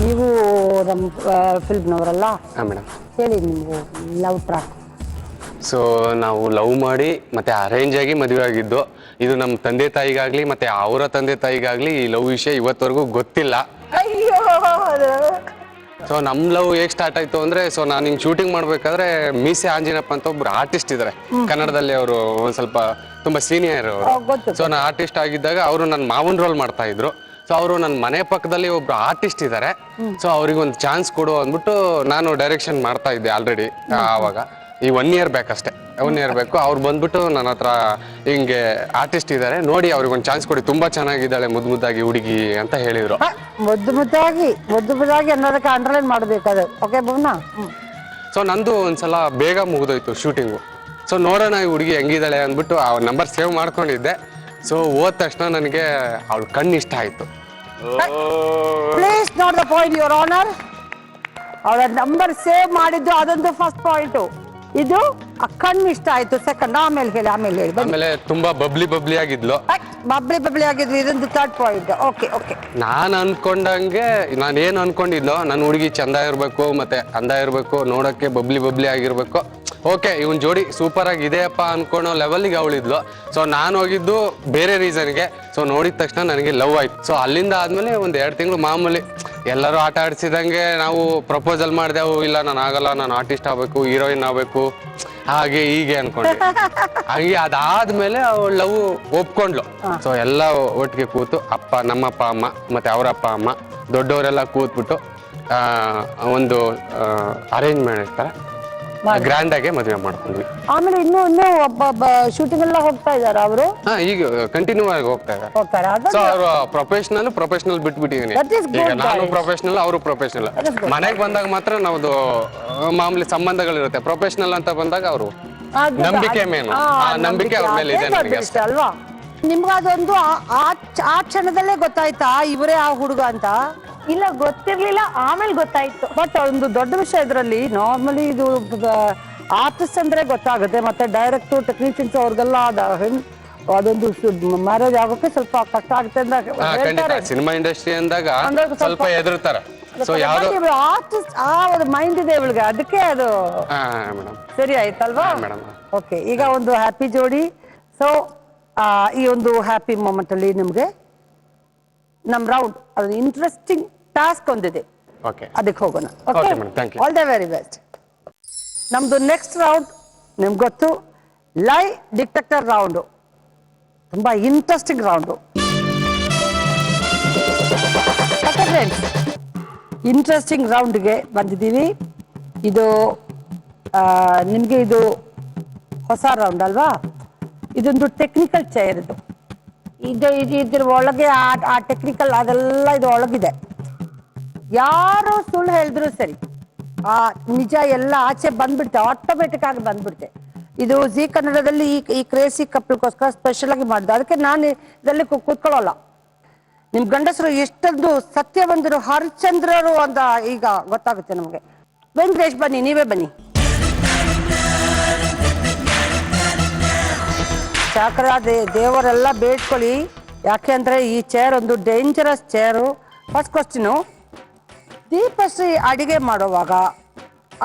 ನೀವು ನಮ್ಮ ಫಿಲ್ಮ್ನವರಲ್ಲ, ಹೇಳಿ ನಿಮ್ಗೆ ಲವ್ ಟ್ರ್ಯಾಕ್. ಸೊ ನಾವು ಲವ್ ಮಾಡಿ ಮತ್ತೆ ಅರೇಂಜ್ ಆಗಿ ಮದುವೆ ಆಗಿದ್ದು. ಇದು ನಮ್ಮ ತಂದೆ ತಾಯಿಗಾಗ್ಲಿ ಮತ್ತೆ ಅವರ ತಂದೆ ತಾಯಿಗಾಗ್ಲಿ ಈ ಲವ್ ವಿಷಯ ಇವತ್ತವರೆಗೂ ಗೊತ್ತಿಲ್ಲ. ಸೊ ನಮ್ಮ ಲವ್ ಹೇಗೆ ಸ್ಟಾರ್ಟ್ ಆಯ್ತು ಅಂದ್ರೆ, ಸೊ ನಾನು ಹಿಂಗೆ ಶೂಟಿಂಗ್ ಮಾಡ್ಬೇಕಾದ್ರೆ ಮೀಸೆ ಆಂಜಿನಪ್ಪ ಅಂತ ಒಬ್ರು ಆರ್ಟಿಸ್ಟ್ ಇದ್ದಾರೆ ಕನ್ನಡದಲ್ಲಿ. ಅವರು ಒಂದ್ ಸ್ವಲ್ಪ ತುಂಬಾ ಸೀನಿಯರ್ ಅವರು. ಸೊ ನಾನು ಆರ್ಟಿಸ್ಟ್ ಆಗಿದ್ದಾಗ ಅವರು ನನ್ನ ಮಾವನ್ ರೋಲ್ ಮಾಡ್ತಾ ಇದ್ರು. ಸೊ ಅವರು ನನ್ನ ಮನೆ ಪಕ್ಕದಲ್ಲಿ ಒಬ್ರು ಆರ್ಟಿಸ್ಟ್ ಇದ್ದಾರೆ. ಸೊ ಅವ್ರಿಗೆ ಒಂದು ಚಾನ್ಸ್ ಕೊಡು ಅಂದ್ಬಿಟ್ಟು ನಾನು ಡೈರೆಕ್ಷನ್ ಮಾಡ್ತಾ ಇದ್ದೆ ಆಲ್ರೆಡಿ. ಆವಾಗ ಈ 1 year ಬ್ಯಾಕ್ ಅಷ್ಟೇ, 1 year ಬೇಕು. ಅವ್ರು ಬಂದ್ಬಿಟ್ಟು ನನ್ನ ಹತ್ರ ಹಿಂಗೆ ಆರ್ಟಿಸ್ಟ್ ಇದ್ದಾರೆ ನೋಡಿ, ಅವ್ರಿಗೆ ಒಂದು ಚಾನ್ಸ್ ಕೊಡಿ, ತುಂಬಾ ಚೆನ್ನಾಗಿದ್ದಾಳೆ ಮುದ್ದಾಗಿ ಹುಡುಗಿ ಅಂತ ಹೇಳಿದ್ರು. ಮುದ್ದಾಗಿ ಅನ್ನೋದಕ್ಕೆ ಅಂಡರ್ಲೈನ್ ಮಾಡಬೇಕಾದ್ರೆ. ಓಕೆ ಭುವನ. ಸೊ ನಂದು ಒಂದ್ಸಲ ಬೇಗ ಮುಗಿದೋಯ್ತು ಶೂಟಿಂಗು. ಸೊ ನೋಡೋಣ ಈ ಹುಡುಗಿ ಹೆಂಗಿದ್ದಾಳೆ ಅಂದ್ಬಿಟ್ಟು ಆ ನಂಬರ್ ಸೇವ್ ಮಾಡ್ಕೊಂಡಿದ್ದೆ. ಸೊ ಹೋದ ತಕ್ಷಣ ನನಗೆ ಅವಳ ಕಣ್ಣು ಇಷ್ಟ ಆಯ್ತು. Please note the point your honour. ಅವಳ ನಂಬರ್ ಸೇವ್ ಮಾಡಿದ್ದು ಅದೊಂದು ಫಸ್ಟ್ ಪಾಯಿಂಟ್. ಇದು ಆ ಕಣ್ಣು ಇಷ್ಟ ಆಯ್ತು ಸೆಕೆಂಡ್. ಆಮೇಲೆ ತುಂಬಾ ಬಬ್ಲಿ ಆಗಿದ್ಲು. ಬಬ್ಲಿ ಆಗಿದ್ಲು. ಇದೊಂದು ಥರ್ಡ್ ಪಾಯಿಂಟ್. ಓಕೆ ನಾನು ಅನ್ಕೊಂಡಂಗೆ ನಾನು ಏನು ಅನ್ಕೊಂಡಿದ್ನೋ, ನನ್ನ ಹುಡುಗಿ ಚಂದ ಇರಬೇಕು ಮತ್ತೆ ಅಂದ ಇರಬೇಕು, ನೋಡಕ್ಕೆ ಬಬ್ಲಿ ಆಗಿರ್ಬೇಕು. ಓಕೆ, ಇವನ್ ಜೋಡಿ ಸೂಪರ್ ಆಗಿದೆಯಪ್ಪ ಅನ್ಕೊಳೋ ಲೆವೆಲ್ಗೆ ಅವಳಿದ್ಲು. ಸೊ ನಾನು ಹೋಗಿದ್ದು ಬೇರೆ ರೀಸನ್ಗೆ. ಸೊ ನೋಡಿದ ತಕ್ಷಣ ನನಗೆ ಲವ್ ಆಯ್ತು. ಸೊ ಅಲ್ಲಿಂದ ಆದ್ಮೇಲೆ ಒಂದ್ 2 ತಿಂಗಳು ಮಾಮೂಲಿ ಎಲ್ಲರೂ ಆಟ ಆಡಿಸಿದಂಗೆ ನಾವು ಪ್ರಪೋಸಲ್ ಮಾಡಿದೆವು. ಇಲ್ಲ ನಾನು ಆಗಲ್ಲ, ನಾನು ಆರ್ಟಿಸ್ಟ್ ಆಗ್ಬೇಕು, ಹೀರೋಯಿನ್ ಆಗ್ಬೇಕು, ಹಾಗೆ ಹೀಗೆ ಅನ್ಕೊಂಡೆ. ಹಾಗೆ ಅದಾದ್ಮೇಲೆ ಅವಳು ಲವ್ ಒಪ್ಕೊಂಡ್ಲು. ಸೊ ಎಲ್ಲ ಒಟ್ಟಿಗೆ ಕೂತು ನಮ್ಮಪ್ಪ ಅಮ್ಮ ಮತ್ತೆ ಅವರ ಅಪ್ಪ ಅಮ್ಮ ದೊಡ್ಡವರೆಲ್ಲ ಕೂತ್ಬಿಟ್ಟು ಒಂದು ಅರೇಂಜ್ ಮಾಡಿರ್ತಾರೆ, ಗ್ರ್ಯಾಂಡ್ ಆಗಿ ಮದುವೆ ಮಾಡ್ಕೊಂಡ್ವಿ. ಆಮೇಲೆ ಇನ್ನೂ ಶೂಟಿಂಗ್ ಎಲ್ಲ ಹೋಗ್ತಾ ಇದಾರೆ ಅವರು. ಈಗ ಕಂಟಿನ್ಯೂ ಆಗಿ ಹೋಗ್ತಾ ಇದ್ದಾರೆ. ಸೊ ಅವರು ಪ್ರೊಫೆಷನಲ್ ಬಿಟ್ಬಿಟ್ಟಿದೀನಿ. ಈಗ ನಾನು ಪ್ರೊಫೆಷನಲ್, ಅವರು ಪ್ರೊಫೆಷನಲ್. ಮನೆಗೆ ಬಂದಾಗ ಮಾತ್ರ ನಾವ್ದು ಮಾಮೂಲಿ ಸಂಬಂಧಗಳಿರುತ್ತೆ. ಪ್ರೊಫೆಷನಲ್ ಅಂತ ಬಂದಾಗ ಅವರು ನಂಬಿಕೆ ಮೇನು, ನಂಬಿಕೆ ಅವ್ರ ಮೇಲೆ ಇದೆ ನನಗೆ ಅಲ್ವಾ. ನಿಮ್ಗೆ ಅದೊಂದು ಆ ಕ್ಷಣದಲ್ಲೇ ಗೊತ್ತಾಯ್ತಾ ಇವರೇ ಆ ಹುಡುಗ ಅಂತ? ಇಲ್ಲ, ಗೊತ್ತಿರ್ಲಿಲ್ಲ, ಆಮೇಲೆ ಗೊತ್ತಾಯ್ತು. ಬಟ್ ಒಂದು ದೊಡ್ಡ ವಿಷಯ ಇದ್ರಲ್ಲಿ. ನಾರ್ಮಲಿ ಇದು ಆರ್ಟಿಸ್ಟ್ ಅಂದ್ರೆ ಗೊತ್ತಾಗುತ್ತೆ, ಮತ್ತೆ ಡೈರೆಕ್ಟರ್ ಟೆಕ್ನಿಷಿಯನ್ಸ್ ಅವ್ರಿಗೆಲ್ಲ ಅದೊಂದು ಮ್ಯಾರೇಜ್ ಆಗೋಕೆ ಸ್ವಲ್ಪ ಕಷ್ಟ ಆಗುತ್ತೆ ಅಂತ ಸಿನಿಮಾ ಇಂಡಸ್ಟ್ರಿ ಅಂದಾಗ ಸ್ವಲ್ಪ ಹೆದರ್ತಾರೆ. ಸೊ ಆರ್ಟಿಸ್ಟ್ ಆ ಒಂದು ಮೈಂಡ್ ಇದೆ ಇವಳಿಗೆ, ಅದಕ್ಕೆ ಅದು ಸರಿ ಆಯ್ತಲ್ವಾ? ಓಕೆ, ಈಗ ಒಂದು ಹ್ಯಾಪಿ ಜೋಡಿ. ಸೊ ಈ ಒಂದು ಹ್ಯಾಪಿ ಮೂಮೆಂಟ್ ಅಲ್ಲಿ ನಿಮ್ಗೆ ನಮ್ ರೌಂಡ್ ಅದು ಇಂಟ್ರೆಸ್ಟಿಂಗ್ ಟಾಸ್ಕ್ ಒಂದಿದೆ, ಅದಕ್ಕೆ ಹೋಗೋಣ. All the very best. ನಮ್ದು ನೆಕ್ಸ್ಟ್ ರೌಂಡ್ ನಿಮ್ಗೆ ಗೊತ್ತು, ಲೈ ಡಿಟೆಕ್ಟರ್ ರೌಂಡು. ತುಂಬಾ ಇಂಟ್ರೆಸ್ಟಿಂಗ್ ರೌಂಡು. ಫ್ರೆಂಡ್ಸ್, ಇಂಟ್ರೆಸ್ಟಿಂಗ್ ರೌಂಡ್ಗೆ ಬಂದಿದ್ದೀವಿ. ಇದು ನಿಮಗೆ ಇದು ಹೊಸ ರೌಂಡ್ ಅಲ್ವಾ? ಇದೊಂದು ಟೆಕ್ನಿಕಲ್ ಚೇರ್ ಇದು ಇದ್ರ ಒಳಗೆ ಆ ಟೆಕ್ನಿಕಲ್ ಅದೆಲ್ಲ ಇದು ಒಳಗಿದೆ. ಯಾರು ಸುಳ್ಳು ಹೇಳಿದ್ರು ಸರಿ, ಆ ನಿಜ ಎಲ್ಲ ಆಚೆ ಬಂದ್ಬಿಡುತ್ತೆ, ಆಟೋಮೆಟಿಕ್ ಆಗಿ ಬಂದ್ಬಿಡುತ್ತೆ. ಇದು ಜಿ ಕನ್ನಡದಲ್ಲಿ ಈ ಕ್ರೇಜಿ ಕಪಲ್ಗೋಸ್ಕರ ಸ್ಪೆಷಲ್ ಆಗಿ ಮಾಡಿದ್ದು. ಅದಕ್ಕೆ ನಾನು ಇದರಲ್ಲಿ ಕೂತ್ಕೊಳ್ಳೋಲ್ಲ. ನಿಮ್ ಗಂಡಸರು ಎಷ್ಟೊಂದು ಸತ್ಯವಂತರು, ಹರಿಶ್ಚಂದ್ರರು ಅಂತ ಈಗ ಗೊತ್ತಾಗುತ್ತೆ ನಮ್ಗೆ. ವೆಂಕಟೇಶ್ ಬನ್ನಿ, ನೀವೇ ಬನ್ನಿ. ಶಾಕರ ದೇವರೆಲ್ಲ ಬೇಡ್ಕೊಳ್ಳಿ, ಯಾಕೆ ಅಂದ್ರೆ ಈ ಚೇರ್ ಒಂದು ಡೇಂಜರಸ್ ಚೇರು. ಫಸ್ಟ್ ಕ್ವಶ್ಚನು, ದೀಪಶ್ರೀ ಅಡಿಗೆ ಮಾಡುವಾಗ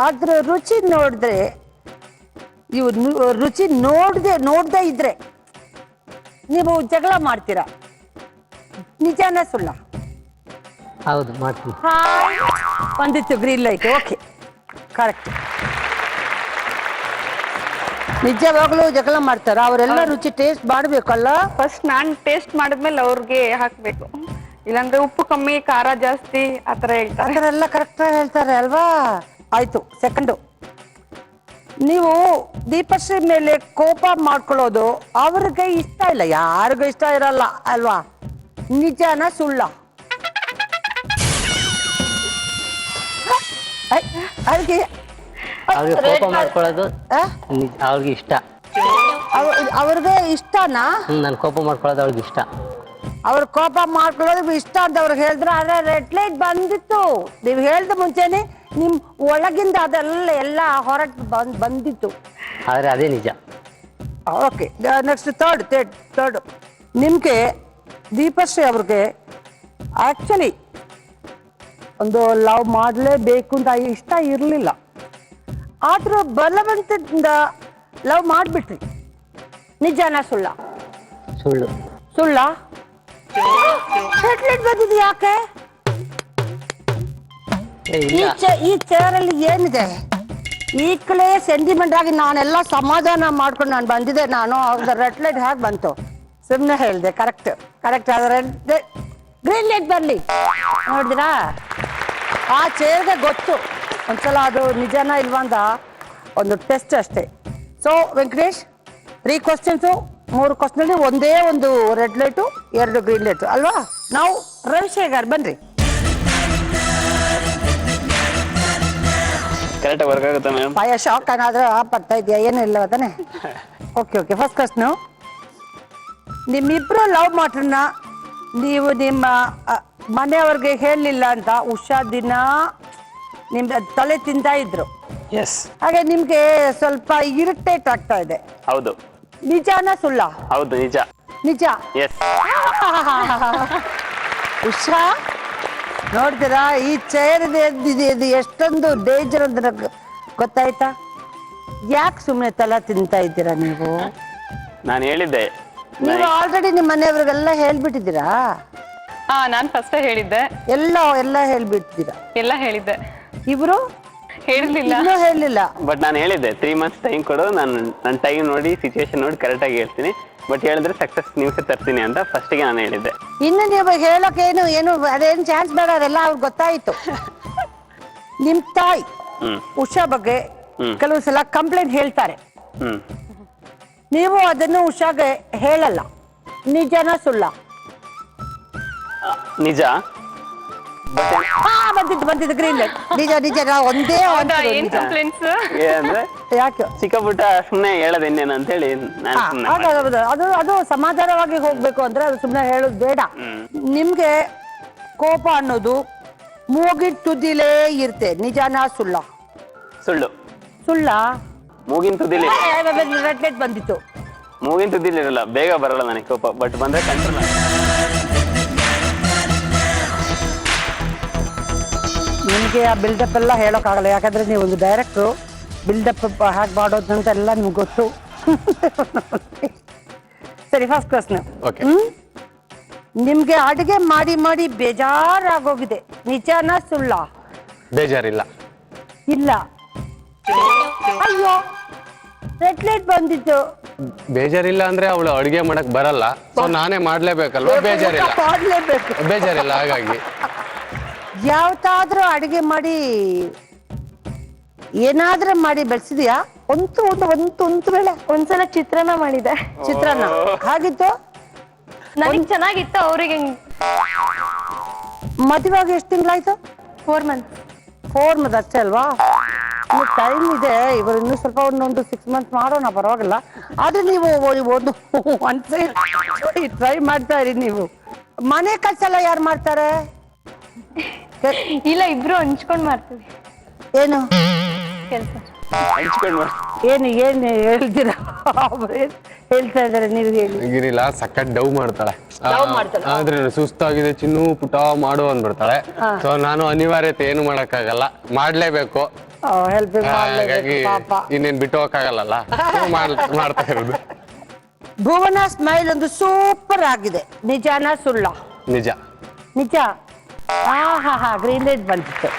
ಅದ್ರ ರುಚಿ ನೋಡಿದ್ರೆ, ನೀವು ರುಚಿ ನೋಡದೆ ಇದ್ರೆ ನೀವು ಜಗಳ ಮಾಡ್ತೀರಾ, ನಿಜಾನ ಸುಳ್ಳ? ಹೌದು, ಮಾಡ್ತೀನಿ. ಬಂದಿತ್ತು ಗ್ರೀನ್ ಲೈಟ್. Okay, correct. ನಿಜವಾಗ್ಲೂ ಜಗಳ ಮಾಡ್ತಾರ? ಅವರೆಲ್ಲ ರುಚಿ ಟೇಸ್ಟ್ ಮಾಡ್ಬೇಕಲ್ಲ? ಫಸ್ಟ್ ನಾನ್ ಟೇಸ್ಟ್ ಮಾಡಿದ್ಮೇಲೆ ಅವ್ರಿಗೆ ಹಾಕ್ಬೇಕು, ಇಲ್ಲಾಂದ್ರೆ ಉಪ್ಪು ಕಮ್ಮಿ, ಖಾರ ಜಾಸ್ತಿ ಆತರ ಹೇಳ್ತಾರೆ. ಆತರ ಎಲ್ಲ ಕರೆಕ್ಟ್ ಹೇಳ್ತಾರೆ ಅಲ್ವಾ? ಆಯ್ತು. ಸೆಕೆಂಡು, ನೀವು ದೀಪಶ್ರೀ ಮೇಲೆ ಕೋಪ ಮಾಡ್ಕೊಳ್ಳೋದು ಅವ್ರಿಗೆ ಇಷ್ಟ ಇಲ್ಲ, ಯಾರಿಗೂ ಇಷ್ಟ ಇರಲ್ಲ ಅಲ್ವಾ? ನಿಜಾನ ಸುಳ್ಳ? ಅವ್ರಿಗೆ ಕೋಪ ಮಾಡ್ಕೊಳ್ಳೋದು ಅವ್ರಿಗೆ ಇಷ್ಟ. ಅವ್ರಿಗೆ ಇಷ್ಟನಾ? ನಾನು ಕೋಪ ಮಾಡ್ಕೊಳ್ಳೋದು ಅವ್ರಿಗೆ ಇಷ್ಟ. ಅವ್ರ ಕೋಪ ಮಾಡ್ಕೊಳ್ಳೋದು ಇಷ್ಟ ಅಂತ ಅವ್ರಿಗೆ ಹೇಳಿದ್ರೆ, ಆದ್ರೆ ರೆಡ್ ಲೈಟ್ ಬಂದಿತ್ತು. ನೀವು ಹೇಳ್ದ ಮುಂಚೆನೆ ನಿಮ್ ಒಳಗಿಂದ ಅದೆಲ್ಲ ಹೊರಟು ಬಂದಿತ್ತು. ಆದ್ರೆ ಅದೇ ನಿಜ. Okay, next third. ನಿಮ್ಗೆ ದೀಪಶ್ರೀ ಅವ್ರಿಗೆ ಆಕ್ಚುಲಿ ಒಂದು ಲವ್ ಮಾಡಲೇಬೇಕು ಅಂತ ಇಷ್ಟ ಇರಲಿಲ್ಲ, ಆದ್ರೂ ಬಲವಂತದಿಂದ ಲವ್ ಮಾಡ್ಬಿಟ್ರಿ. ನಿಜಾನ ಸುಳ್ಳ? ಸುಳ್ಳು. ಸುಳ್ಳ? ಬಂದಿದ್ದು ಯಾಕೆ? ಈ ಚೇರಲ್ಲಿ ಏನಿದೆ? ಈಗಲೇ ಸೆಂಟಿಮೆಂಟ್ ಆಗಿ ನಾನೆಲ್ಲ ಸಮಾಧಾನ ಮಾಡ್ಕೊಂಡು ನಾನು ಬಂದಿದ್ದೆ. ನಾನು ಅವ್ರದ್ದು ರೆಡ್ ಲೈಟ್ ಹೇಗೆ ಬಂತು? ಸುಮ್ಮನೆ ಹೇಳಿದೆ. ಕರೆಕ್ಟ್. ಆದ್ರೆ ಗ್ರೀನ್ ಲೈಟ್ ಬರ್ಲಿ, ನೋಡಿದ್ರಾ? ಆ ಚೇರ್ಗೆ ಗೊತ್ತು ಒಂದ್ಸಲ ಅದು ನಿಜಾನ ಇಲ್ವಾ ಅಂತ ಒಂದು ಟೆಸ್ಟ್ ಅಷ್ಟೇ. ಸೊ ವೆಂಕಟೇಶ್, 3 ಕ್ವಶನ್ಸು, 3 ಕ್ವಶನ್ ಒಂದೇ ಒಂದು ರೆಡ್ ಲೈಟು, 2 ಗ್ರೀನ್ ಲೈಟು ಅಲ್ವಾ? ನಾವು ರವಿಶೇಖರ್ ಬನ್ರಿ. ಕರೆಕ್ಟ್ ವರ್ಕ್ ಆಗುತ್ತೆ ಮೇಡಮ್. ಭಯ ಶಾಕ್ ಏನಾದ್ರೂ ಬರ್ತಾ ಇದೆಯಾ? ಏನೂ ಇಲ್ಲ ತಾನೆ? ಓಕೆ. ಫಸ್ಟ್ ಕ್ವಶನು, ನಿಮ್ಮಿಬ್ರು ಲವ್ ಮ್ಯಾಟರ್ನ ನೀವು ನಿಮ್ಮ ಮನೆಯವ್ರಿಗೆ ಹೇಳಲಿಲ್ಲ ಅಂತ ಉಷಾ ದಿನ ನಿಮ್ ತಲೆ ತಿಂತಾ ಇದ್ರು. ಎಸ್. ಹಾಗೆ ನಿಮ್ಗೆ ಸ್ವಲ್ಪ ಇರಿಟೇಟ್ ಆಗ್ತಾ ಇದೆ. ಹೌದು. ನಿಜಾನ ಸುಳ್ಳ? ಹೌದು, ನಿಜ. ನಿಜ. ಎಸ್. ಉಷಾ ನೋಡ್ತೀರಾ, ಈ ಚೇರ್ ಇದು ಎಷ್ಟೊಂದು ಡೇಂಜರ್ ಅಂತ ಗೊತ್ತಾಯ್ತಾ? ಯಾಕೆ ಸುಮ್ಮನೆ ತಲೆ ತಿಂತಾ ಇದ್ದೀರಾ ನೀವು? ನಾನು ಹೇಳಿದ್ದೆ. ನೀವು ಆಲ್ರೆಡಿ ನಿಮ್ಮ ಮನೆಯವ್ರಿಗೆಲ್ಲ ಹೇಳ್ಬಿಟ್ಟಿದ್ದೀರಾ? ನಾನ್ ಫಸ್ಟ್ ಹೇಳಿದ್ದೆ. ಎಲ್ಲ ಹೇಳ್ಬಿಟ್ಟಿದ್ದೀರಾ? ಎಲ್ಲ ಹೇಳಿದ್ದೆ. ಇಬ್ರು ಹೇಳಿರ್ಲಿಲ್ಲ? ಇನ್ನೂ ಹೇಳಿಲ್ಲ. ಬಟ್ ನಾನು ಹೇಳಿದ್ದೆ 3 months ಟೈಮ್ ಕೊಡು, ನನ್ನ ಟೈಮ್ ನೋಡಿ ಸಿಚುವೇಶನ್ ನೋಡಿ ಕರೆಕ್ಟ್ ಆಗಿ ಹೇಳ್ತೀನಿ, ಬಟ್ ಹೇಳಿದ್ರೆ ಸಕ್ಸಸ್ ನ್ಯೂಸ್ ತರ್ತೀನಿ ಅಂತ ಫಸ್ಟಿಗೆ ನಾನು ಹೇಳಿದ್ದೆ. ಇನ್ನು ನೀವು ಹೇಳೋಕೇನು ಅದೇನು ಚಾನ್ಸ್ ಬೇಡ, ಅದೆಲ್ಲ ಅವ್ರಿಗೆ ಗೊತ್ತಾಯ್ತು. ನಿಮ್ ತಾಯಿ ಉಷಾ ಬಗ್ಗೆ ಕೆಲವು ಸಲ ಕಂಪ್ಲೇಂಟ್ ಹೇಳ್ತಾರೆ, ನೀವು ಅದನ್ನು ಉಷಾಗೆ ಹೇಳಲ್ಲ. ನಿಜನ ಸುಳ್ಳ? ನಿಜ. ಬಂದಿದ್ದು ಗ್ರೀನ್ ಲೈಟ್. ನಿಜ. ಒಂದೇ ಏನಂದ್ರೆ ಯಾಕೆ ಚಿಕ್ಕ ಪುಟ್ಟ ಸುಮ್ಮನೆ ಹೇಳೋದು ಇನ್ನೇನು ಅಂತ ಹೇಳಿ ಅದು ಸಮಾಧಾನವಾಗಿ ಹೋಗ್ಬೇಕು ಅಂದ್ರೆ ಅದು ಸುಮ್ಮನೆ ಹೇಳೋದು ಬೇಡ. ನಿಮ್ಗೆ ಕೋಪ ಅನ್ನೋದು ಮೂಗಿನ ತುದಿಲೇ ಇರುತ್ತೆ. ನಿಜಾನ ಸುಳ್ಳ? ಸುಳ್ಳ. ಮೂಗಿನ ತುದಿಲಿ ರೆಡ್ ಲೈಟ್ ಬಂದಿತ್ತು. ಮೂಗಿನ ತುದಿಲಿ ಇರಲ್ಲ, ಬೇಗ ಬರಲ್ಲ ನನಗೆ ಕೋಪ, ಬಟ್ ಬಂದ್ರೆ ಕಂಟ್ರೋಲ್. ನಿಮ್ಗೆ ಆ ಬಿಲ್ಡಪ್ ಎಲ್ಲ ಹೇಳೋಕ್ಕಾಗಲ್ಲ, ಯಾಕಂದ್ರೆ ನೀವು ಒಂದು ಡೈರೆಕ್ಟ್ರು. ಬಿಲ್ಡಪ್ ಹೇಗೆ ಮಾಡೋದು ಅಂತ ಎಲ್ಲ ನಿಮ್ಗೆ ಗೊತ್ತು. ಸರಿ, ಫಸ್ಟ್ ಕ್ವಶನ್. ನಿಮ್ಗೆ ಅಡಿಗೆ ಮಾಡಿ ಬೇಜಾರಾಗೋಗಿದೆ. ನಿಜಾನ ಸುಳ್ಳ? ಬೇಜಾರಿಲ್ಲ. ಇಲ್ಲ. ಅಯ್ಯೋ, ರೆಡ್ ಲೈಟ್ ಬಂದಿತ್ತು. ಬೇಜಾರಿಲ್ಲ ಅಂದ್ರೆ ಅವಳು ಅಡುಗೆ ಮಾಡಕ್ ಬರಲ್ಲ, ಸೊ ನಾನೇ ಮಾಡ್ಲೇಬೇಕಲ್ವಾ? ಬೇಜಾರಿಲ್ಲ. ಹಾಗಾಗಿ ಯಾವತ್ತಾದ್ರೂ ಅಡಿಗೆ ಮಾಡಿ ಏನಾದ್ರೂ ಮಾಡಿ ಬೆಳೆಸಿದ್ಯಾ? ಒಂದು ವೇಳೆ ಒಂದ್ಸಲ ಚಿತ್ರಾನ್ನ ಮಾಡಿದೆ. ಚಿತ್ರಾನ್ನ ಹಾಗಿತ್ತು? ನನಗೆ ಚೆನ್ನಾಗಿತ್ತು, ಅವ್ರಿಗೆ ಮದುವೆಗೆ ಎಷ್ಟು ತಿಂಗಳಾಯ್ತು? 4 months. 4 months ಅಷ್ಟೇ ಅಲ್ವಾ? ಇನ್ನು ಟೈಮ್ ಇದೆ. ಇವರು ಇನ್ನೂ ಸ್ವಲ್ಪ ಒಂದು 6 months ಮಾಡೋಣ, ಪರವಾಗಿಲ್ಲ. ಆದ್ರೆ ನೀವು ಒಂದು ಒಂದ್ಸರಿ ಟ್ರೈ ಮಾಡ್ತಾ ಇರಿ. ನೀವು ಮನೆ ಕೆಲಸ ಎಲ್ಲ ಯಾರು ಮಾಡ್ತಾರೆ? ಇಲ್ಲ, ಇಬ್ರು ಹಂಚ್ಕೊಂಡ್ ಮಾಡ್ತೀವಿ. ಏನು ಕೆಲಸ? ಏನು ಹೇಳ್ತೀರಾ? ಹೇಳ್ತಾ ಇದಾರೆ, ನೀವು ಹೇಳಿ. ಗಿರಿಲ್ಲ ಸಖತ್ ಡವ್ ಮಾಡ್ತಾಳೆ. ಆದ್ರೆ ಸುಸ್ತಾಗಿದೆ ಚಿನ್ನು ಪುಟ ಮಾಡು ಅಂದ್ಬಿಡ್ತಾಳೆ. ಸೊ ನಾನು ಅನಿವಾರ್ಯತೆ ಏನು ಮಾಡಕ್ಕಾಗಲ್ಲ, ಮಾಡ್ಲೇಬೇಕು. ಹಾಗಾಗಿ ಇನ್ನೇನ್ ಬಿಟ್ಟು ಹೋಗಕ್ಕಾಗಲ್ಲ, ಮಾಡ್ತಾ ಇರೋದು. ಭುವನ ಸ್ಮೈಲ್ ಒಂದು ಸೂಪರ್ ಆಗಿದೆ. ನಿಜಾನ ಸುಳ್ಳ? ನಿಜ. ನಿಜ. ಹಾ ಗ್ರೀನ್ ಲೈಟ್ ಬಂದಿತ್ತು.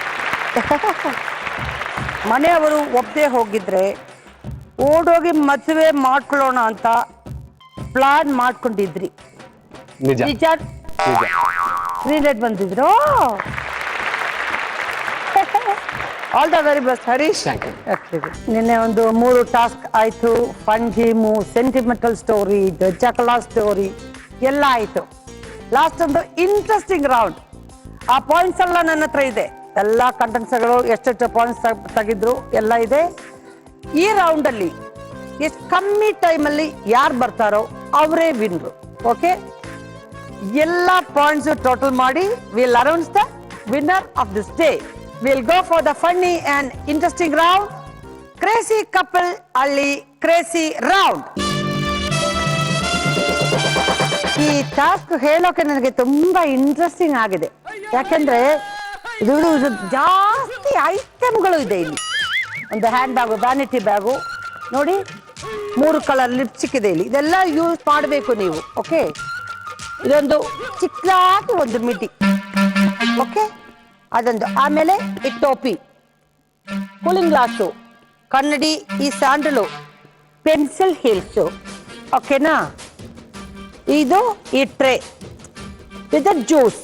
ಮನೆಯವರು ಒಪ್ಪದೆ ಹೋಗಿದ್ರೆ ಓಡೋಗಿ ಮದುವೆ ಮಾಡ್ಕೊಳ್ಳೋಣ ಅಂತ ಪ್ಲಾನ್ ಮಾಡ್ಕೊಂಡಿದ್ರಿ. ನಿಜ. ನಿಜ. ಗ್ರೀನ್ ಲೈಟ್ ಬಂದಿದ್ರು. All the very best Harish. ನಿನ್ನೆ ಒಂದು 3 ಟಾಸ್ಕ್ ಆಯ್ತು. ಫನ್ ಗೇಮು, ಸೆಂಟಿಮೆಂಟಲ್ ಸ್ಟೋರಿ, ಚಕಲಾ ಸ್ಟೋರಿ ಎಲ್ಲ ಆಯ್ತು. ಲಾಸ್ಟ್ ಒಂದು ಇಂಟ್ರೆಸ್ಟಿಂಗ್ ರೌಂಡ್. ಆ ಪಾಯಿಂಟ್ಸ್ ಎಲ್ಲ ನನ್ನ ಹತ್ರ ಇದೆ. ಎಲ್ಲ ಕಂಟೆಂಟ್ಸ್ಗಳು ಎಷ್ಟೆಷ್ಟು ಪಾಯಿಂಟ್ಸ್ ತೆಗೆದ್ರು ಎಲ್ಲ ಇದೆ. ಈ ರೌಂಡ್ ಅಲ್ಲಿ ಎಷ್ಟು ಕಮ್ಮಿ ಟೈಮಲ್ಲಿ ಯಾರು ಬರ್ತಾರೋ ಅವರೇ ವಿನ್ರು. ಓಕೆ, ಎಲ್ಲ ಪಾಯಿಂಟ್ಸ್ ಟೋಟಲ್ ಮಾಡಿ will announce the winner of this day. Will go for the funny and interesting round, crazy couple ಅಲ್ಲಿ ಕ್ರೇಜಿ ರೌಂಡ್. ಈ ಟಾಸ್ಕ್ ಹೇಳೋಕೆ ನನಗೆ ತುಂಬಾ ಇಂಟ್ರೆಸ್ಟಿಂಗ್ ಆಗಿದೆ. ಯಾಕೆಂದ್ರೆ ಇದು ಜಾಸ್ತಿ ಐಟಮ್ಗಳು ಇದೆ ಇಲ್ಲಿ. ಒಂದು ಹ್ಯಾಂಡ್ ಬ್ಯಾಗು, ವ್ಯಾನಿಟಿ ಬ್ಯಾಗು ನೋಡಿ, 3 ಕಲರ್ ಲಿಪ್ಸ್ಟಿಕ್ ಇದೆ ಇಲ್ಲಿ. ಇದೆಲ್ಲ ಯೂಸ್ ಮಾಡಬೇಕು ನೀವು. ಓಕೆ, ಇದೊಂದು ಚಿಕ್ಕದಾಗಿ ಒಂದು ಮಿಡಿ. ಓಕೆ, ಅದೊಂದು. ಆಮೇಲೆ ಈ ಟೋಪಿ, ಕೂಲಿಂಗ್ ಗ್ಲಾಸು, ಕನ್ನಡಿ, ಈ ಸ್ಯಾಂಡಲು, ಪೆನ್ಸಿಲ್ ಹೀಲ್ಸು. ಓಕೆನಾ? ಇದು ಈ ಟ್ರೇ ವಿತ್ ಜ್ಯೂಸ್.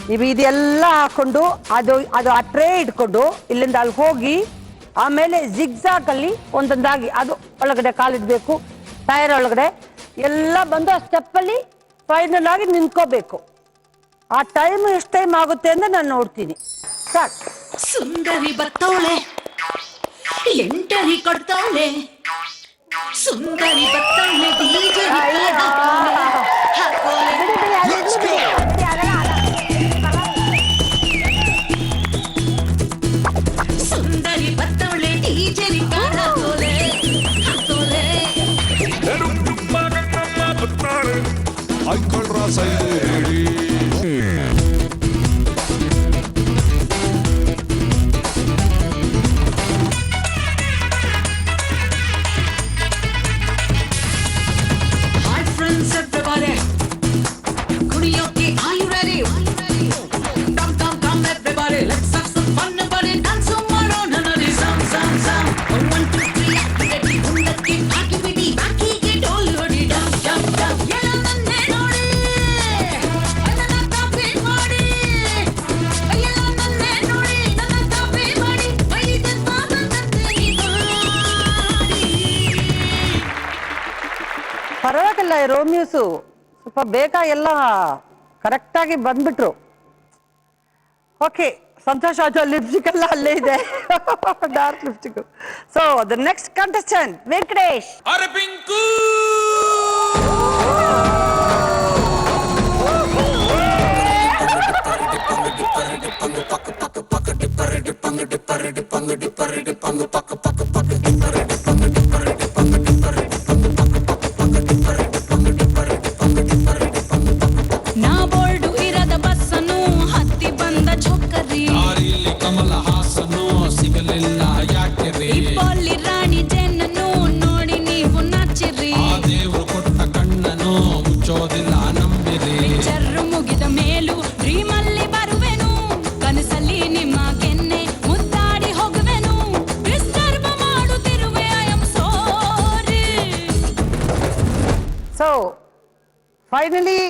ನೀವು ಇದೆಲ್ಲ ಹಾಕೊಂಡು ಅದು ಆ ಟ್ರೇ ಇಟ್ಕೊಂಡು ಇಲ್ಲಿಂದ ಅಲ್ಲಿ ಹೋಗಿ ಆಮೇಲೆ ಜಿಗ್ಜಾಗ್ ಅಲ್ಲಿ ಒಂದೊಂದಾಗಿ ಅದು ಒಳಗಡೆ ಕಾಲಿಡ್ಬೇಕು, ಟೈರ್ ಒಳಗಡೆ ಎಲ್ಲ ಬಂದು ಆ ಸ್ಟೆಪ್ಪಲ್ಲಿ ಫೈನಲ್ ಆಗಿ ನಿಂತ್ಕೋಬೇಕು. ಆ ಟೈಮ್ ಎಷ್ಟು ಟೈಮ್ ಆಗುತ್ತೆ ಅಂತ ನಾನು ನೋಡ್ತೀನಿ. ಸಾಕ್. ಸುಂದರಿ ಬತ್ತೋಳೆ, ಎಂಟರಿ ಕೊಡ್ತಾಳೆ, ಸುಂದರಿ ಬತ್ತೋಳೆ, ಸುಂದರಿ ಬತ್ತೋಳೆ, ಟೀಚರಿ ಕಾಣೋಲೆ ಹಾಕೋಲೆ. Hi friends everybody, karaoke, are you ready? Come everybody, let's have some fun everybody, dance tomorrow, nanadi sam sam sam. 1 2 3 activity, undakki activity, backy get all ready, jump jump jump. Yella nanne nodi, nanna copy madi, yella nanne nodi, nanna copy madi, vaide papa nanne madi. ಪರವಾಗಿಲ್ಲ, ರೋಮಿಯೋಸು ಸ್ವಲ್ಪ ಬೇಗ ಎಲ್ಲ ಕರೆಕ್ಟಾಗಿ ಬಂದ್ಬಿಟ್ರು. Okay, ಸಂತೋಷ ಆಯ್ತು. Lipstick ಎಲ್ಲ ಅಲ್ಲೇ ಇದೆ, dark lipstick. So the next contestant Venkatesh. ಅರೆ ಪಿಂಕು ನಾ ಬೋರ್ಡು ಇರದ ಬಸ್ಸನ್ನು ಹತ್ತಿ ಬಂದ ಚೊಕ್ಕರಿ, ಕಮಲ ಹಾಸನು ಸಿಗಲಿಲ್ಲ ಯಾಕೆ ರೀ? ಇಪ್ಪಲ್ಲಿ ರಾಣಿ ಜೆನ್ನನ್ನು ನೋಡಿ ನೀವು ನಾಚಿರಿ, ದೇವರು ಕೊಟ್ಟ ಕಣ್ಣನು ಮುಚ್ಚೋದಿಲ್ಲ ನಂಬಿರಿ. ಪಿಕ್ಚರ್ ಮುಗಿದ ಮೇಲೂ ಡ್ರೀಮಲ್ಲಿ ಬರುವೆನು, ಕನಸಲ್ಲಿ ನಿಮ್ಮ ಕೆನ್ನೆ ಮುದ್ದಾಡಿ ಹೋಗುವೆನು, ಡಿಸ್ಟರ್ಬ್ ಮಾಡುತ್ತಿರುವೆ I am sorry. So finally